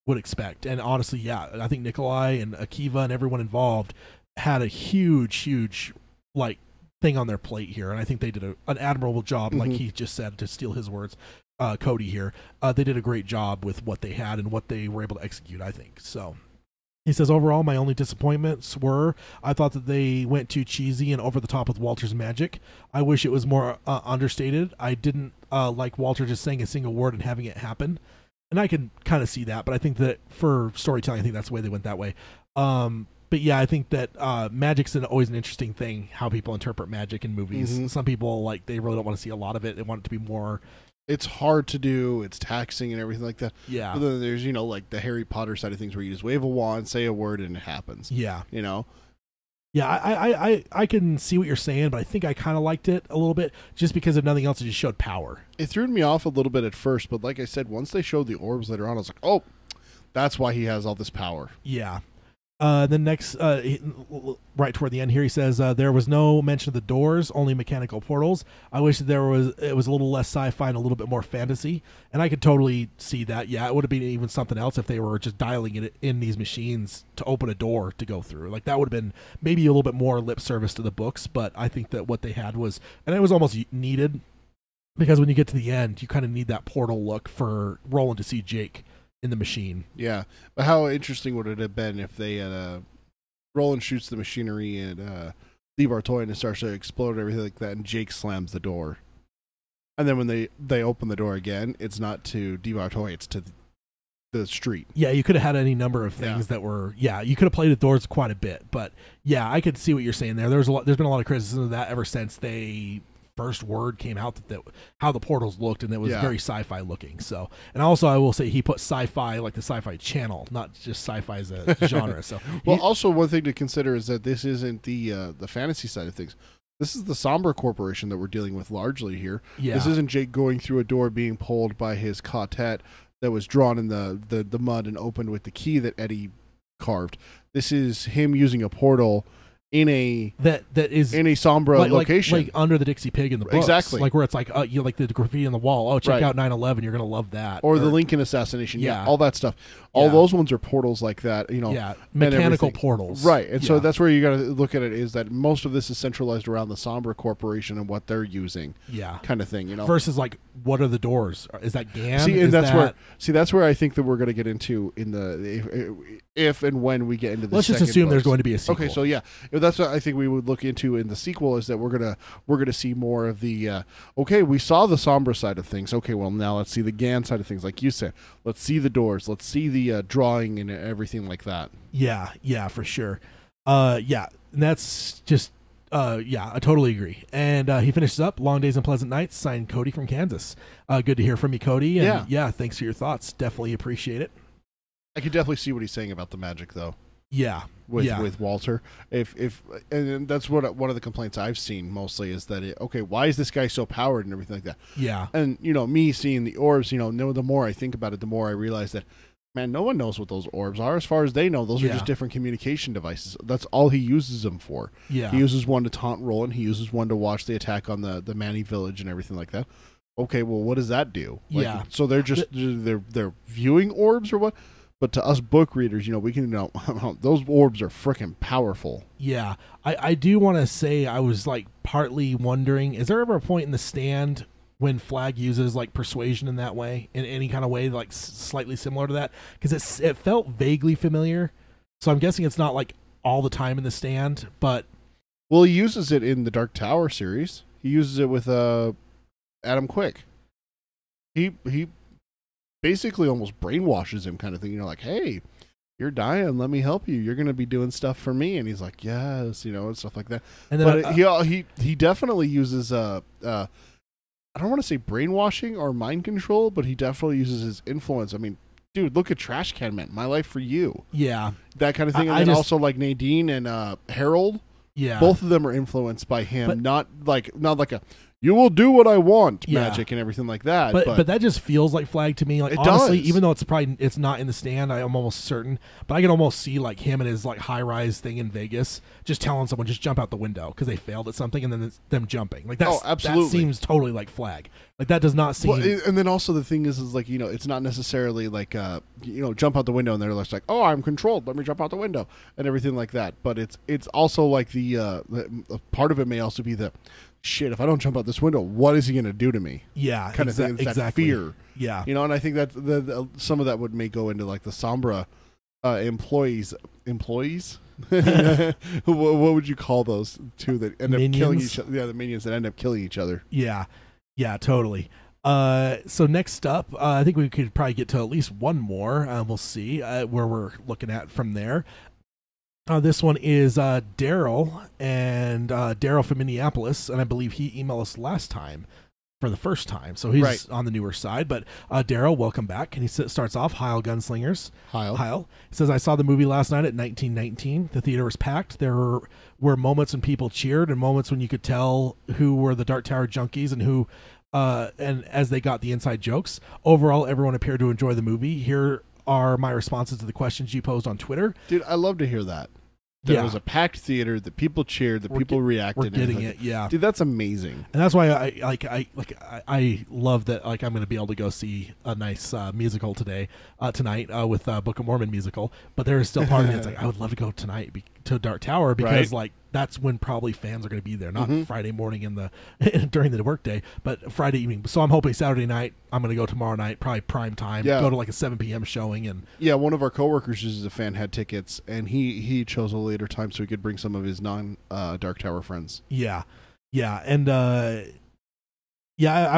would expect. And honestly, yeah, I think Nikolai and Akiva and everyone involved had a huge thing on their plate here, and I think they did an admirable job. Like he just said, to steal his words, Cody here, they did a great job with what they had and what they were able to execute, I think. So he says, overall, my only disappointments were, I thought that they went too cheesy and over the top with Walter's magic. I wish it was more understated. I didn't like Walter just saying a single word and having it happen. And I can kind of see that, but I think that for storytelling, I think that's the way they went that way. But yeah, I think that magic's always an interesting thing, how people interpret magic in movies. Some people, they really don't want to see a lot of it. They want it to be more... It's hard to do. It's taxing and everything like that. Yeah. But then there's, the Harry Potter side of things where you just wave a wand, say a word, and it happens. Yeah. Yeah, I can see what you're saying, but I think I kind of liked it a little bit just because if nothing else, it just showed power. It threw me off a little bit at first, but like I said, once they showed the orbs later on, I was like, oh, that's why he has all this power. Yeah. The next, right toward the end here, he says, there was no mention of the doors, only mechanical portals. I wish that it was a little less sci-fi and a little bit more fantasy. And I could totally see that. Yeah, it would have been even something else if they were just dialing it in these machines to open a door to go through. Like, that would have been maybe a little bit more lip service to the books, but I think that what they had was, and it was almost needed, because when you get to the end, you kind of need that portal look for Roland to see Jake in the machine. Yeah, but how interesting would it have been if they had Roland shoots the machinery and Lee Bartoy and it starts to explode and everything like that, and Jake slams the door, and then when they open the door again, it's not to Lee Bartoy, it's to the street. Yeah, you could have had any number of things that were. Yeah, you could have played with doors quite a bit, but yeah, I could see what you're saying there. There's been a lot of criticism of that ever since they first word came out that how the portals looked, and it was very sci-fi looking. So, and also I will say he put sci-fi like the Sci-Fi Channel, not just sci-fi as a genre. So, well, also one thing to consider is that this isn't the fantasy side of things. This is the Somber Corporation that we're dealing with largely here. Yeah. This isn't Jake going through a door being pulled by his quartet that was drawn in the mud and opened with the key that Eddie carved. This is him using a portal in a that is in a Sombra location, like under the Dixie Pig in the books, exactly, like where it's like you like the graffiti on the wall. Oh, check right. out 9/11. You're gonna love that, or the Lincoln assassination. Yeah. All that stuff. All those ones are portals like that. You know, mechanical portals, right? And so that's where you got to look at it. Is that most of this is centralized around the Sombra Corporation and what they're using, kind of thing. You know, versus like what are the doors? Is that GAN? See, and that's where I think that we're going to get into in the if and when we get into the. Let's just assume there's going to be a sequel. Okay, so that's what I think we would look into in the sequel, is that we're gonna see more of the okay, we saw the Sombra side of things. Okay, well now let's see the GAN side of things, like you said. Let's see the doors. Let's see the drawing and everything like that. Yeah, for sure. And that's just I totally agree. And he finishes up, long days and pleasant nights, signed Cody from Kansas. Good to hear from you, Cody. And thanks for your thoughts. Definitely appreciate it. I can definitely see what he's saying about the magic, though. With Walter, if and that's what one of the complaints I've seen mostly is that why is this guy so powered and everything like that? And me seeing the orbs, the more I think about it, the more I realize that, man, no one knows what those orbs are. As far as they know, those are just different communication devices. That's all he uses them for. He uses one to taunt Roland. He uses one to watch the attack on the Manny village and everything like that. Okay, well, what does that do? So they're just they're viewing orbs or what? But to us book readers, we can know those orbs are freaking powerful. Yeah, I do want to say I was like partly wondering, is there ever a point in the stand when Flag uses like persuasion in that way, in any kind of way, like slightly similar to that? Because it felt vaguely familiar. So I'm guessing it's not like all the time in the stand, but he uses it in the Dark Tower series. He uses it with Adam Quick. He basically almost brainwashes him, kind of thing. Like, hey, you're dying, let me help you. You're going to be doing stuff for me. And he's like, yes, and stuff like that. And then but he definitely uses I don't want to say brainwashing or mind control, but he definitely uses his influence. I mean, dude, look at Trash Can Man, My Life for You. Yeah. That kind of thing. And then also like Nadine and Harold. Yeah. Both of them are influenced by him, but not like a you will do what I want magic and everything like that. But that just feels like Flag to me. Like, honestly, even though it's not in the stand, I'm almost certain. But I can almost see like him and his like high rise thing in Vegas just telling someone just jump out the window because they failed at something, and then it's them jumping. Like absolutely. That seems totally like Flag. Like that does not seem. Well, and then also the thing is like it's not necessarily like jump out the window and they're just like, oh, I'm controlled, let me jump out the window and everything like that. But it's also like the part of it may also be the shit, if I don't jump out this window, what is he going to do to me? Yeah, kind of thing. It's that fear. Yeah, and I think that some of that may go into like the Sombra employees. What would you call those two that end up killing each other? Yeah, the minions that end up killing each other. Yeah, totally. So next up, I think we could probably get to at least one more. We'll see where we're looking at from there. This one is Daryl, and Daryl from Minneapolis, and I believe he emailed us last time for the first time, so he's on the newer side. But Daryl, welcome back. And he starts off, Heil Gunslingers. Heil. He says, I saw the movie last night at 1919. The theater was packed. There were moments when people cheered and moments when you could tell who were the Dark Tower junkies and who, and as they got the inside jokes. Overall, everyone appeared to enjoy the movie. Here are my responses to the questions you posed on Twitter. Dude, I love to hear that. There was a packed theater, that people cheered, that people reacted. We're getting it, yeah. Dude, that's amazing. And that's why I love that. Like, I'm going to be able to go see a nice musical tonight with Book of Mormon musical. But there is still part of me that's like, I would love to go tonight to Dark Tower because like that's when probably fans are going to be there, not Friday morning during the workday, but Friday evening. So I'm hoping Saturday night. I'm going to go tomorrow night, probably prime time. Go to like a 7 p.m. showing. And one of our coworkers who's a fan had tickets, and he chose a later time so he could bring some of his non Dark Tower friends. And I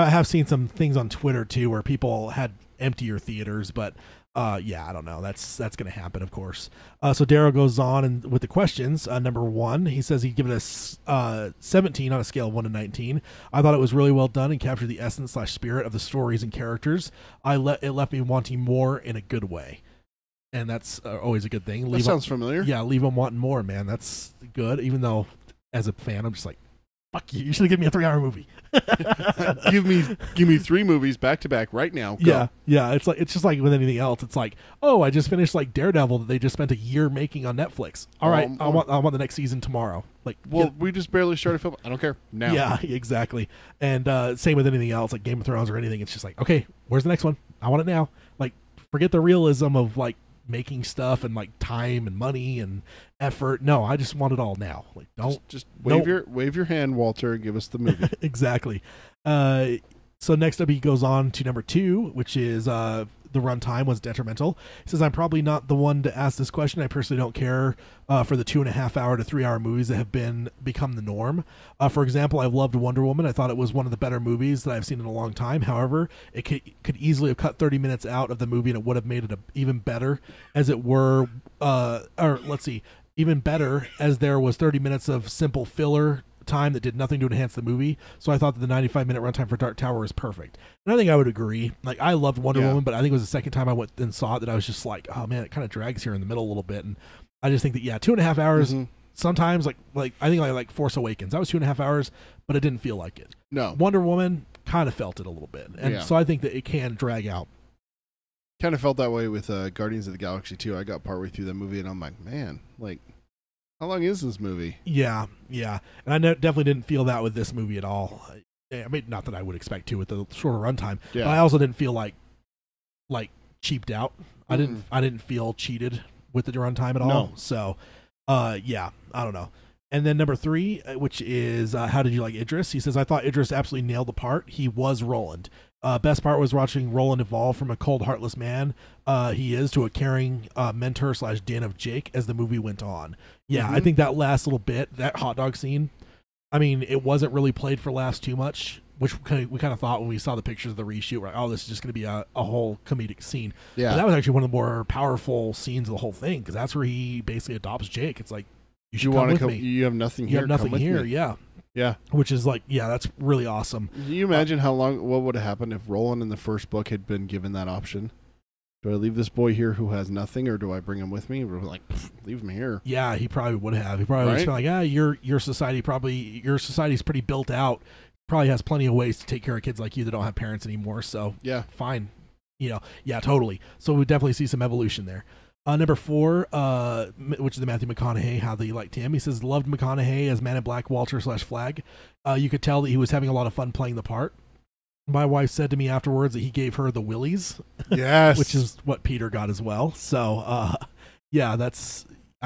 have seen some things on Twitter too where people had emptier theaters, but I don't know. That's going to happen, of course. So Daryl goes on and with the questions. Number 1, he says he'd give it a 17 on a scale of 1 to 19. I thought it was really well done and captured the essence / spirit of the stories and characters. It left me wanting more in a good way. And that's always a good thing. That sounds familiar. Yeah, leave them wanting more, man. That's good. Even though, as a fan, I'm just like, fuck you. You should have given me a 3-hour movie. give me 3 movies back to back right now. Go. Yeah. It's just like with anything else. It's like, oh, I just finished like Daredevil that they just spent a year making on Netflix. All right, I want the next season tomorrow. Like, well, we just barely started filming. I don't care now. Yeah, exactly. And same with anything else, like Game of Thrones or anything. It's just like, okay, where's the next one? I want it now. Like, forget the realism of like making stuff and like time and money and effort. No, I just want it all now. Like, don't just wave your hand, Walter, and give us the movie. Exactly. So next up, he goes on to number 2, which is the runtime was detrimental. He says, I'm probably not the one to ask this question. I personally don't care for the 2.5 hour to 3 hour movies that have become the norm. For example, I loved Wonder Woman. I thought it was one of the better movies that I've seen in a long time. However, it could easily have cut 30 minutes out of the movie, and it would have made it even better as it were, even better as there was 30 minutes of simple filler time that did nothing to enhance the movie. So I thought that the 95-minute runtime for Dark Tower was perfect. And I think I would agree. Like, I loved Wonder Woman, but I think it was the second time I went and saw it that I was just like, oh man, it kind of drags here in the middle a little bit. And I just think that 2.5 hours sometimes, like I think like Force Awakens, that was 2.5 hours, but it didn't feel like it. No. Wonder Woman kind of felt it a little bit. And so I think that it can drag out. Kind of felt that way with Guardians of the Galaxy 2. I got partway through that movie and I'm like, man, like, how long is this movie? Yeah. And I definitely didn't feel that with this movie at all. I mean, not that I would expect to with the shorter runtime, but I also didn't feel like cheaped out. I didn't feel cheated with the runtime at all. No. So, I don't know. And then number 3, which is how did you like Idris? He says, I thought Idris absolutely nailed the part. He was Roland. Best part was watching Roland evolve from a cold, heartless man he is to a caring mentor / den of Jake as the movie went on. Yeah, I think that last little bit, that hot dog scene, I mean, it wasn't really played for laughs too much, which we kind of thought when we saw the pictures of the reshoot, right? Oh, this is just going to be a whole comedic scene. Yeah, but that was actually one of the more powerful scenes of the whole thing, because that's where he basically adopts Jake. It's like, you should come with me. You have nothing here. You have nothing here. Me. Yeah. Yeah. Which is like, that's really awesome. Can you imagine what would have happened if Roland in the first book had been given that option? Do I leave this boy here who has nothing, or do I bring him with me? We're like, leave him here. Yeah, he probably would have. He probably would have been like, your society's pretty built out. Probably has plenty of ways to take care of kids like you that don't have parents anymore. So yeah, fine. Totally. So we definitely see some evolution there. Number 4, which is the Matthew McConaughey, how they liked him. He says, loved McConaughey as Man in Black Walter / Flag. You could tell that he was having a lot of fun playing the part. My wife said to me afterwards that he gave her the willies. Yes. Which is what Peter got as well. So, I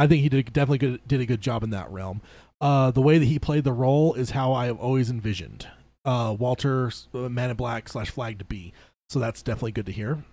think he definitely did a good job in that realm. The way that he played the role is how I have always envisioned Walter, Man in Black / Flag to be. So that's definitely good to hear.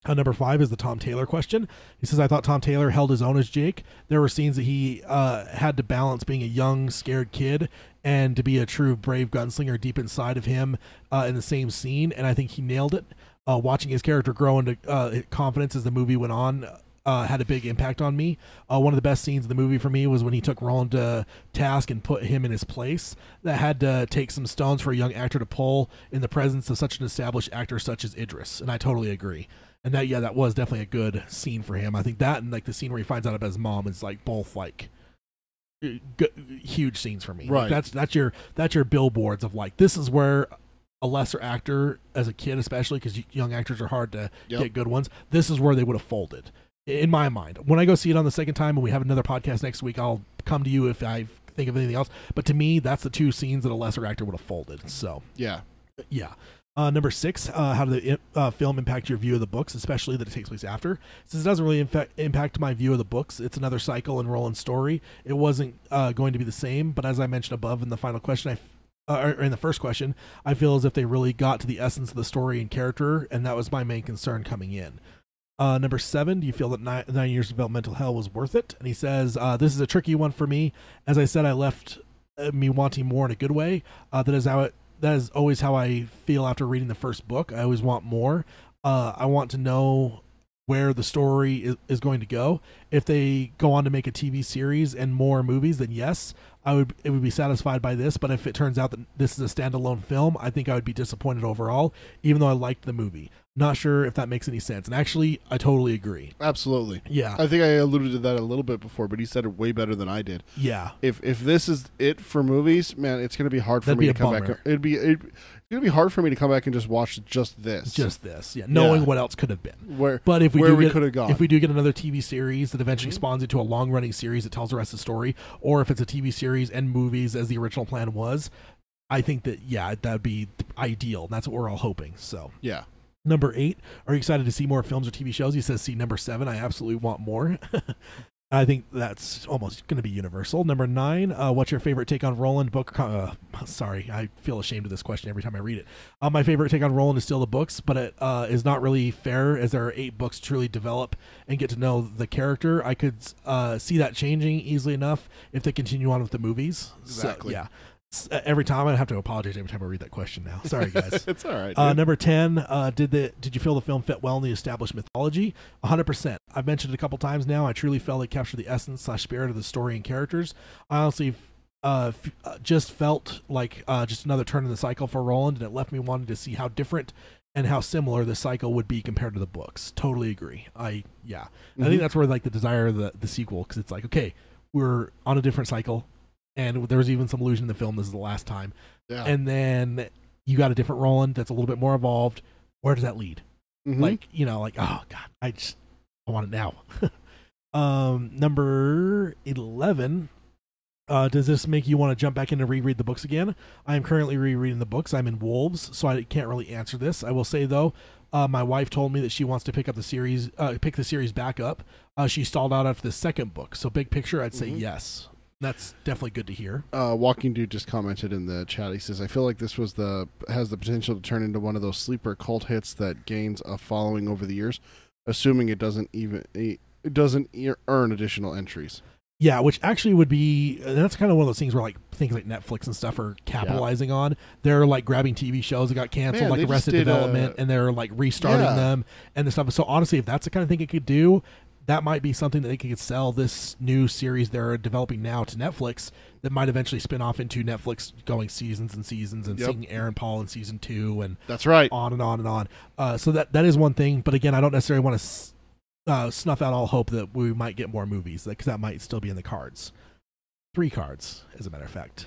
Number 5 is the Tom Taylor question. He says, I thought Tom Taylor held his own as Jake. There were scenes that he had to balance being a young, scared kid and to be a true, brave gunslinger deep inside of him in the same scene, and I think he nailed it. Watching his character grow into confidence as the movie went on had a big impact on me. One of the best scenes in the movie for me was when he took Roland to task and put him in his place. That had to take some stones for a young actor to pull in the presence of such an established actor such as Idris, and I totally agree. And that was definitely a good scene for him. I think that and like the scene where he finds out about his mom is like both like huge scenes for me. Right. Like that's your billboards of like, this is where a lesser actor as a kid, especially because young actors are hard to get good ones. This is where they would have folded in my mind. When I go see it on the second time and we have another podcast next week, I'll come to you if I think of anything else. But to me, that's the 2 scenes that a lesser actor would have folded. So yeah. Number 6, how did the film impact your view of the books, especially that it takes place after? Since it doesn't really impact my view of the books, it's another cycle in Roland's story. It wasn't going to be the same, but as I mentioned above in the final question, or in the first question, I feel as if they really got to the essence of the story and character, and that was my main concern coming in. Number 7, do you feel that 9 years of developmental hell was worth it? And he says, this is a tricky one for me. As I said, I left me wanting more in a good way. That is always how I feel after reading the first book. I always want more. I want to know where the story is going to go. If they go on to make a TV series and more movies, then yes, it would be satisfied by this. But if it turns out that this is a standalone film, I think I would be disappointed overall, even though I liked the movie. Not sure if that makes any sense. And actually, I totally agree. Absolutely. Yeah. I think I alluded to that a little bit before, but he said it way better than I did. Yeah. If this is it for movies, man, it's going to be hard for That'd me be to come a bummer. back. It's going to be hard for me to come back and just watch just this. Just this. Yeah. Knowing Yeah. what else could have been. But if we could have gone. If we do get another TV series that eventually spawns into a long-running series that tells the rest of the story, or if it's a TV series and movies as the original plan was, I think that, yeah, that'd be ideal. That's what we're all hoping. So, yeah. Number 8, are you excited to see more films or TV shows? He says, see number 7. I absolutely want more. I think that's almost going to be universal. Number 9, what's your favorite take on Roland book? Sorry, I feel ashamed of this question every time I read it. My favorite take on Roland is still the books, but it is not really fair as there are 8 books to truly develop and get to know the character. I could see that changing easily enough if they continue on with the movies. Exactly. So, yeah. Every time I have to apologize every time I read that question now. Sorry, guys. It's all right. Number 10, did you feel the film fit well in the established mythology? 100%. I've mentioned it a couple times now. I truly felt it captured the essence / spirit of the story and characters. I honestly just felt like just another turn in the cycle for Roland, and it left me wanting to see how different and how similar the cycle would be compared to the books. Totally agree. I think that's where like the desire of the sequel, because it's like, okay, we're on a different cycle. And there was even some allusion in the film, this is the last time. Yeah. And then you got a different Roland that's a little bit more evolved. Where does that lead? Like, oh, God, I want it now. Number 11, does this make you want to jump back in and reread the books again? I am currently rereading the books. I'm in Wolves, so I can't really answer this. I will say, though, my wife told me that she wants to pick the series back up. She stalled out after the second book. So big picture, I'd say yes. That's definitely good to hear. Walking Dude just commented in the chat. He says, "I feel like this has the potential to turn into one of those sleeper cult hits that gains a following over the years, assuming it doesn't earn additional entries." Yeah, which actually would be, that's kind of one of those things where like things like Netflix and stuff are capitalizing on. They're like grabbing TV shows that got canceled, like Arrested Development, and they're like restarting them and the stuff. So honestly, if that's the kind of thing it could do, that might be something that they could sell this new series they're developing now to Netflix that might eventually spin off into Netflix going seasons and seasons and seeing Aaron Paul in season 2 and that's right, on and on and on. So that is one thing, but again, I don't necessarily want to snuff out all hope that we might get more movies, because that might still be in the cards. 3 cards, as a matter of fact.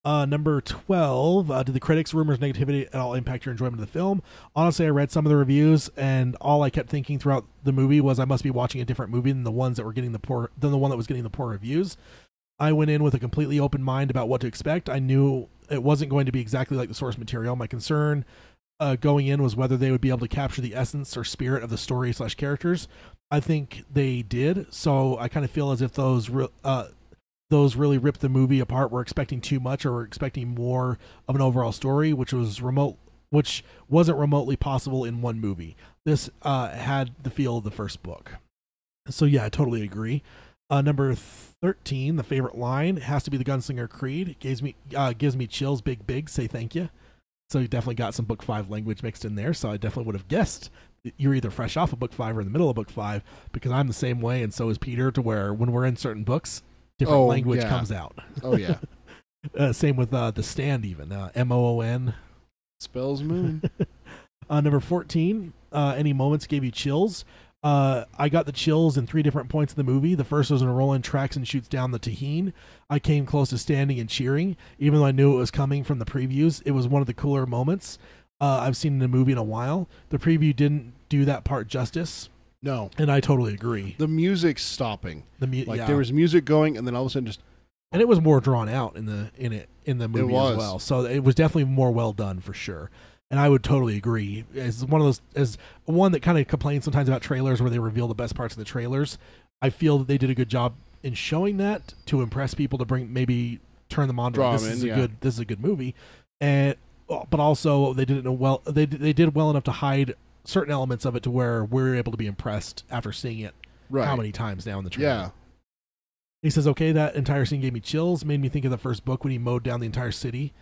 Number 12, did the critics' rumors, negativity at all impact your enjoyment of the film? Honestly, I read some of the reviews, and all I kept thinking throughout the movie was I must be watching a different movie than the one that was getting the poor reviews. I went in with a completely open mind about what to expect. I knew it wasn't going to be exactly like the source material. My concern going in was whether they would be able to capture the essence or spirit of the story / characters. I think they did, so I kind of feel as if those really ripped the movie apart. We're expecting too much, or we're expecting more of an overall story, which wasn't remotely possible in one movie. This had the feel of the first book. So yeah, I totally agree. Number 13, the favorite line has to be the Gunslinger Creed. Gives me chills, big, say thank you. So you definitely got some book 5 language mixed in there. So I definitely would have guessed you're either fresh off of book 5 or in the middle of book 5, because I'm the same way, and so is Peter, to where when we're in certain books, different language comes out. Oh, yeah. Same with The Stand, even. MOON. Spells moon. Number 14, any moments gave you chills? I got the chills in 3 different points in the movie. The first was when Roland tracks and shoots down the Tahine. I came close to standing and cheering, even though I knew it was coming from the previews. It was one of the cooler moments I've seen in a movie in a while. The preview didn't do that part justice. No. And I totally agree. The music stopping. There was music going, and then all of a sudden just... And it was more drawn out in the movie as well. So it was definitely more well done, for sure. And I would totally agree. As one that kind of complains sometimes about trailers where they reveal the best parts of the trailers, I feel that they did a good job in showing that to impress people, to maybe turn them on to this is a good movie. But also they did it well. They did well enough to hide certain elements of it to where we're able to be impressed after seeing it how many times now in the trailer. Yeah. He says, okay, that entire scene gave me chills, made me think of the first book when he mowed down the entire city.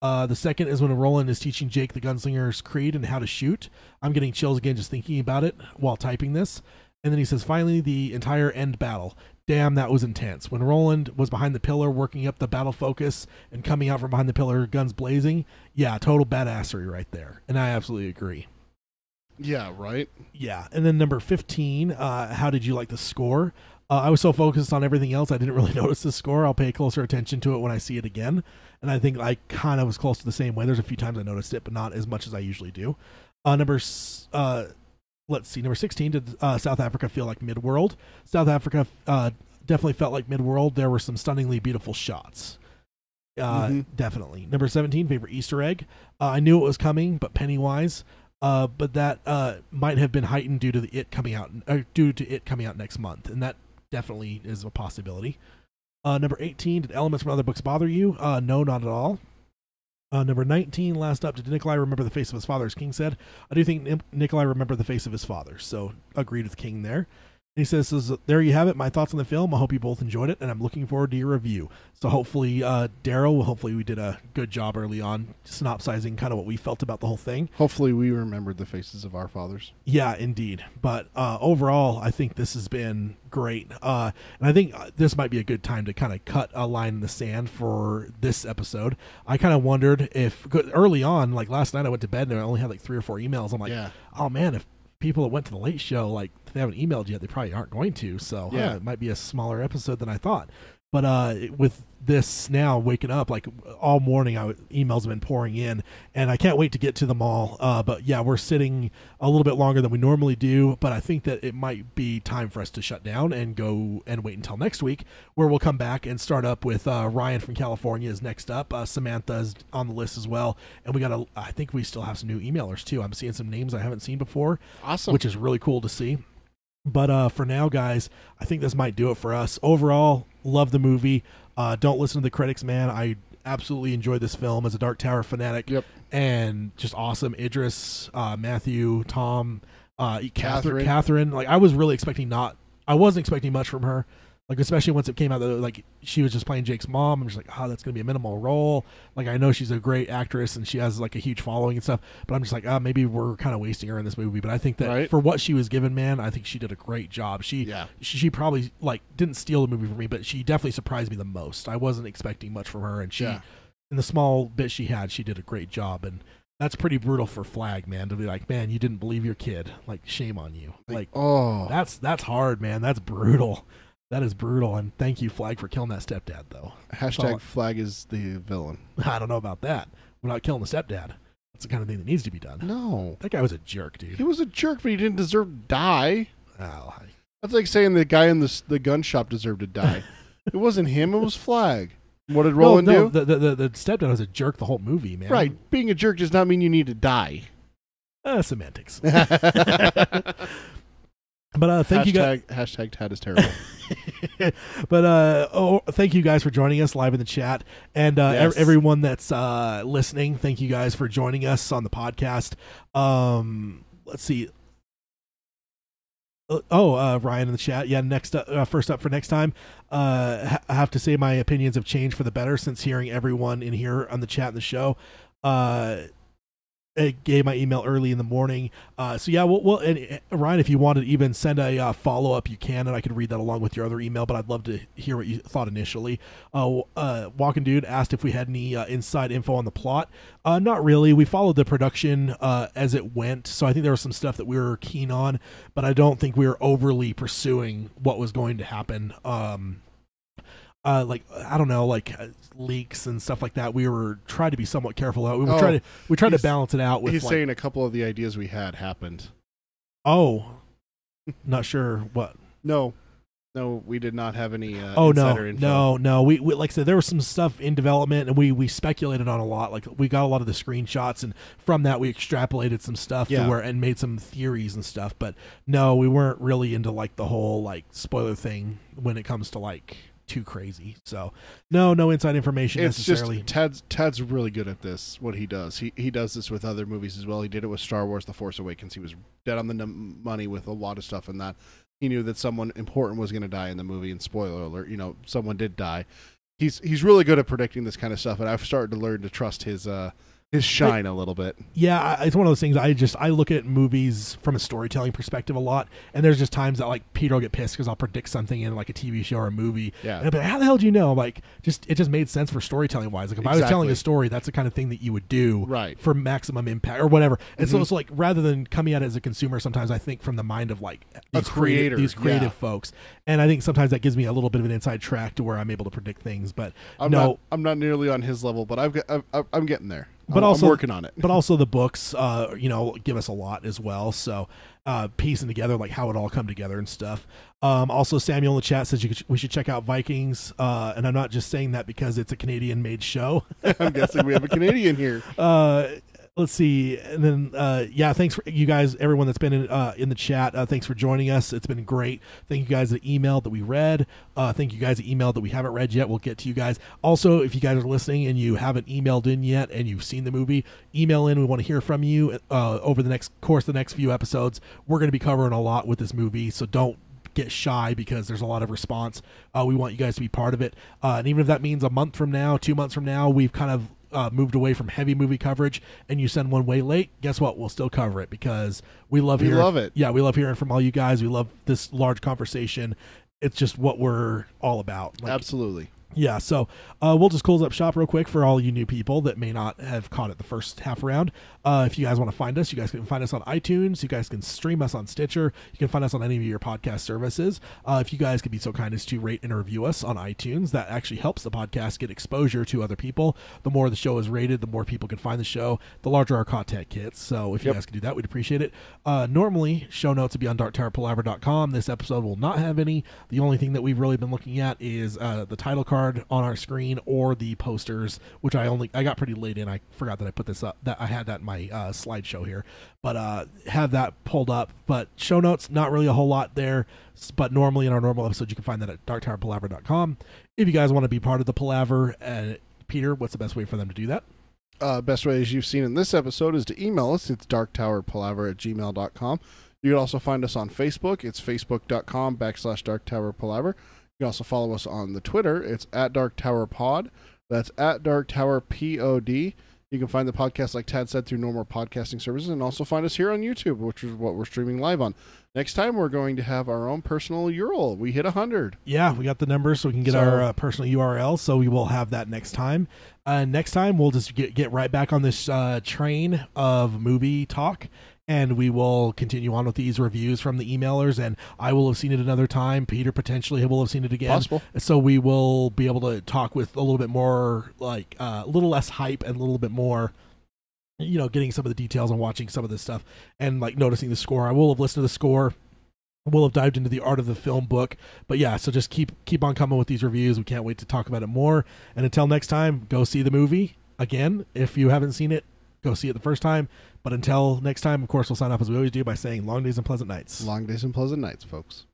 The second is when Roland is teaching Jake the Gunslinger's Creed and how to shoot. I'm getting chills again just thinking about it while typing this. And then he says, finally, the entire end battle. Damn, that was intense. When Roland was behind the pillar, working up the battle focus and coming out from behind the pillar, guns blazing. Yeah, total badassery right there. And I absolutely agree. Yeah, right. Yeah. And then number 15, how did you like the score? I was so focused on everything else, I didn't really notice the score. I'll pay closer attention to it when I see it again. And I think I kind of was close to the same way. There's a few times I noticed it, but not as much as I usually do. Let's see, number 16, did South Africa feel like Midworld? South Africa definitely felt like Midworld. There were some stunningly beautiful shots. Definitely. Number 17, favorite Easter egg. I knew it was coming, but Pennywise. But that might have been heightened due to it coming out next month, and that definitely is a possibility. Number 18, did elements from other books bother you? No, not at all. Number 19, last up, did Nikolai remember the face of his father, as King said? I do think Nikolai remembered the face of his father, so agreed with King there. And he says, there you have it, my thoughts on the film. I hope you both enjoyed it, and I'm looking forward to your review. So hopefully, Daryl, hopefully we did a good job early on synopsizing kind of what we felt about the whole thing. Hopefully we remembered the faces of our fathers. Yeah, indeed. But overall, I think this has been great. And I think this might be a good time to kind of cut a line in the sand for this episode. I kind of wondered if, early on, like last night I went to bed and I only had like 3 or 4 emails. I'm like, oh man, if people that went to the late show, like if they haven't emailed yet, they probably aren't going to. So it might be a smaller episode than I thought. But with this now, waking up, like all morning, emails have been pouring in, and I can't wait to get to them all. But yeah, we're sitting a little bit longer than we normally do, but I think that it might be time for us to shut down and go and wait until next week, where we'll come back and start up with Ryan from California is next up. Samantha's on the list as well, and I think we still have some new emailers too. I'm seeing some names I haven't seen before. Awesome. Which is really cool to see. But for now, guys, I think this might do it for us. Overall, love the movie. Don't listen to the critics, man. I absolutely enjoyed this film as a Dark Tower fanatic. Yep. And just awesome. Idris, Matthew, Tom, Catherine. Like I wasn't expecting much from her. Like, especially once it came out that like she was just playing Jake's mom. I'm just like, oh, that's gonna be a minimal role. Like, I know she's a great actress and she has like a huge following and stuff, but I'm just like, maybe we're kind of wasting her in this movie. But I think that for what she was given, man, I think she did a great job. She probably like didn't steal the movie from me, but she definitely surprised me the most. I wasn't expecting much from her, and she, in the small bit she had, she did a great job. And that's pretty brutal for Flag, man, to be like, man, you didn't believe your kid. Like, shame on you. Like, that's hard, man. That's brutal. That is brutal, and thank you, Flag, for killing that stepdad, though. Hashtag Flag is the villain. I don't know about that. Without killing the stepdad. That's the kind of thing that needs to be done. No. That guy was a jerk, dude. He was a jerk, but he didn't deserve to die. Oh, that's like saying the guy in the gun shop deserved to die. It wasn't him, it was Flag. What did Roland do? The stepdad was a jerk the whole movie, man. Right. Being a jerk does not mean you need to die. Semantics. But thank you guys. Hashtag Tad is terrible. But thank you guys for joining us live in the chat, and everyone that's listening. Thank you guys for joining us on the podcast. Let's see. Ryan in the chat. Yeah, first up for next time. I have to say my opinions have changed for the better since hearing everyone in here on the chat and the show. It gave my email early in the morning. So yeah, and Ryan, if you want to even send a follow-up, you can, and I could read that along with your other email, but I'd love to hear what you thought initially. Walking Dude asked if we had any inside info on the plot. Not really. We followed the production as it went, so I think there was some stuff that we were keen on, but I don't think we were overly pursuing what was going to happen. I don't know, leaks and stuff like that. We were trying to be somewhat careful. We tried to balance it out with. He's saying a couple of the ideas we had happened. Oh, not sure what. No, we did not have any. Insider info. No. We like I said, there was some stuff in development, and we speculated on a lot. Like, we got a lot of the screenshots, and from that we extrapolated some stuff and made some theories and stuff. But no, we weren't really into like the whole like spoiler thing when it comes to like too crazy. So no inside information necessarily. Just Tad's really good at this, what he does. He does this with other movies as well. He did it with Star Wars The Force Awakens. He was dead on the money with a lot of stuff in that. He knew that someone important was going to die in the movie, and spoiler alert, someone did die. He's really good at predicting this kind of stuff, and I've started to learn to trust his his shine a little bit. Yeah, it's one of those things. I look at movies from a storytelling perspective a lot, and there's just times that like Peter will get pissed because I'll predict something in like a TV show or a movie. Yeah, and I'll be like, how the hell do you know? Like, it just made sense for storytelling wise. Like if I was telling a story, that's the kind of thing that you would do for maximum impact or whatever. And so it's like rather than coming at it as a consumer, sometimes I think from the mind of like these creative folks, and I think sometimes that gives me a little bit of an inside track to where I'm able to predict things. But I'm not nearly on his level, but I'm getting there. But I'm also working on it. But also the books, give us a lot as well. So piecing together like how it all come together and stuff. Also, Samuel in the chat says we should check out Vikings, and I'm not just saying that because it's a Canadian-made show. I'm guessing we have a Canadian here. Let's see, and then thanks for you guys, everyone that's been in the chat. Thanks for joining us. It's been great. Thank you guys that emailed that we read. Thank you guys that emailed that we haven't read yet. We'll get to you guys. Also, if you guys are listening and you haven't emailed in yet and you've seen the movie, email in. We want to hear from you over the next few episodes. We're going to be covering a lot with this movie, so don't get shy because there's a lot of response. We want you guys to be part of it, and even if that means a month from now, 2 months from now, we've kind of moved away from heavy movie coverage and you send one way late, guess what? We'll still cover it because we love it. Yeah, we love hearing from all you guys. We love this large conversation. It's just what we're all about. Absolutely. Yeah, so we'll just close up shop real quick for all you new people that may not have caught it the first half round. If you guys want to find us, you guys can find us on iTunes. You guys can stream us on Stitcher. You can find us on any of your podcast services. If you guys could be so kind as to rate and review us on iTunes, that actually helps the podcast get exposure to other people. The more the show is rated, the more people can find the show, the larger our content gets. So if you guys could do that, we'd appreciate it. Normally, show notes would be on darktowerpalaver.com. This episode will not have any. The only thing that we've really been looking at is the title card on our screen or the posters, which I got pretty late in. I forgot that I put this up, that I had that in my slideshow here, but have that pulled up. But show notes, not really a whole lot there, but normally in our normal episode you can find that at darktowerpalaver.com. If you guys want to be part of the Palaver, Peter, what's the best way for them to do that? Best way, as you've seen in this episode, is to email us. It's darktowerpalaver@gmail.com. You can also find us on Facebook. It's facebook.com/darktowerpalaver. You can also follow us on the Twitter. It's @DarkTowerPod. That's @DarkTowerPod. You can find the podcast, like Tad said, through normal podcasting services, and also find us here on YouTube, which is what we're streaming live on. Next time, we're going to have our own personal URL. We hit 100. Yeah, we got the numbers, so we can get our personal URL, so we will have that next time. Next time, we'll just get right back on this train of movie talk, and we will continue on with these reviews from the emailers, and I will have seen it another time. Peter potentially will have seen it again. Possible. So we will be able to talk with a little bit more, like a little less hype and a little bit more, getting some of the details and watching some of this stuff and like noticing the score. I will have listened to the score. We'll have dived into the art of the film book. But yeah, so just keep on coming with these reviews. We can't wait to talk about it more. And until next time, go see the movie. Again, if you haven't seen it, go see it the first time. But until next time, of course, we'll sign off as we always do by saying long days and pleasant nights. Long days and pleasant nights, folks.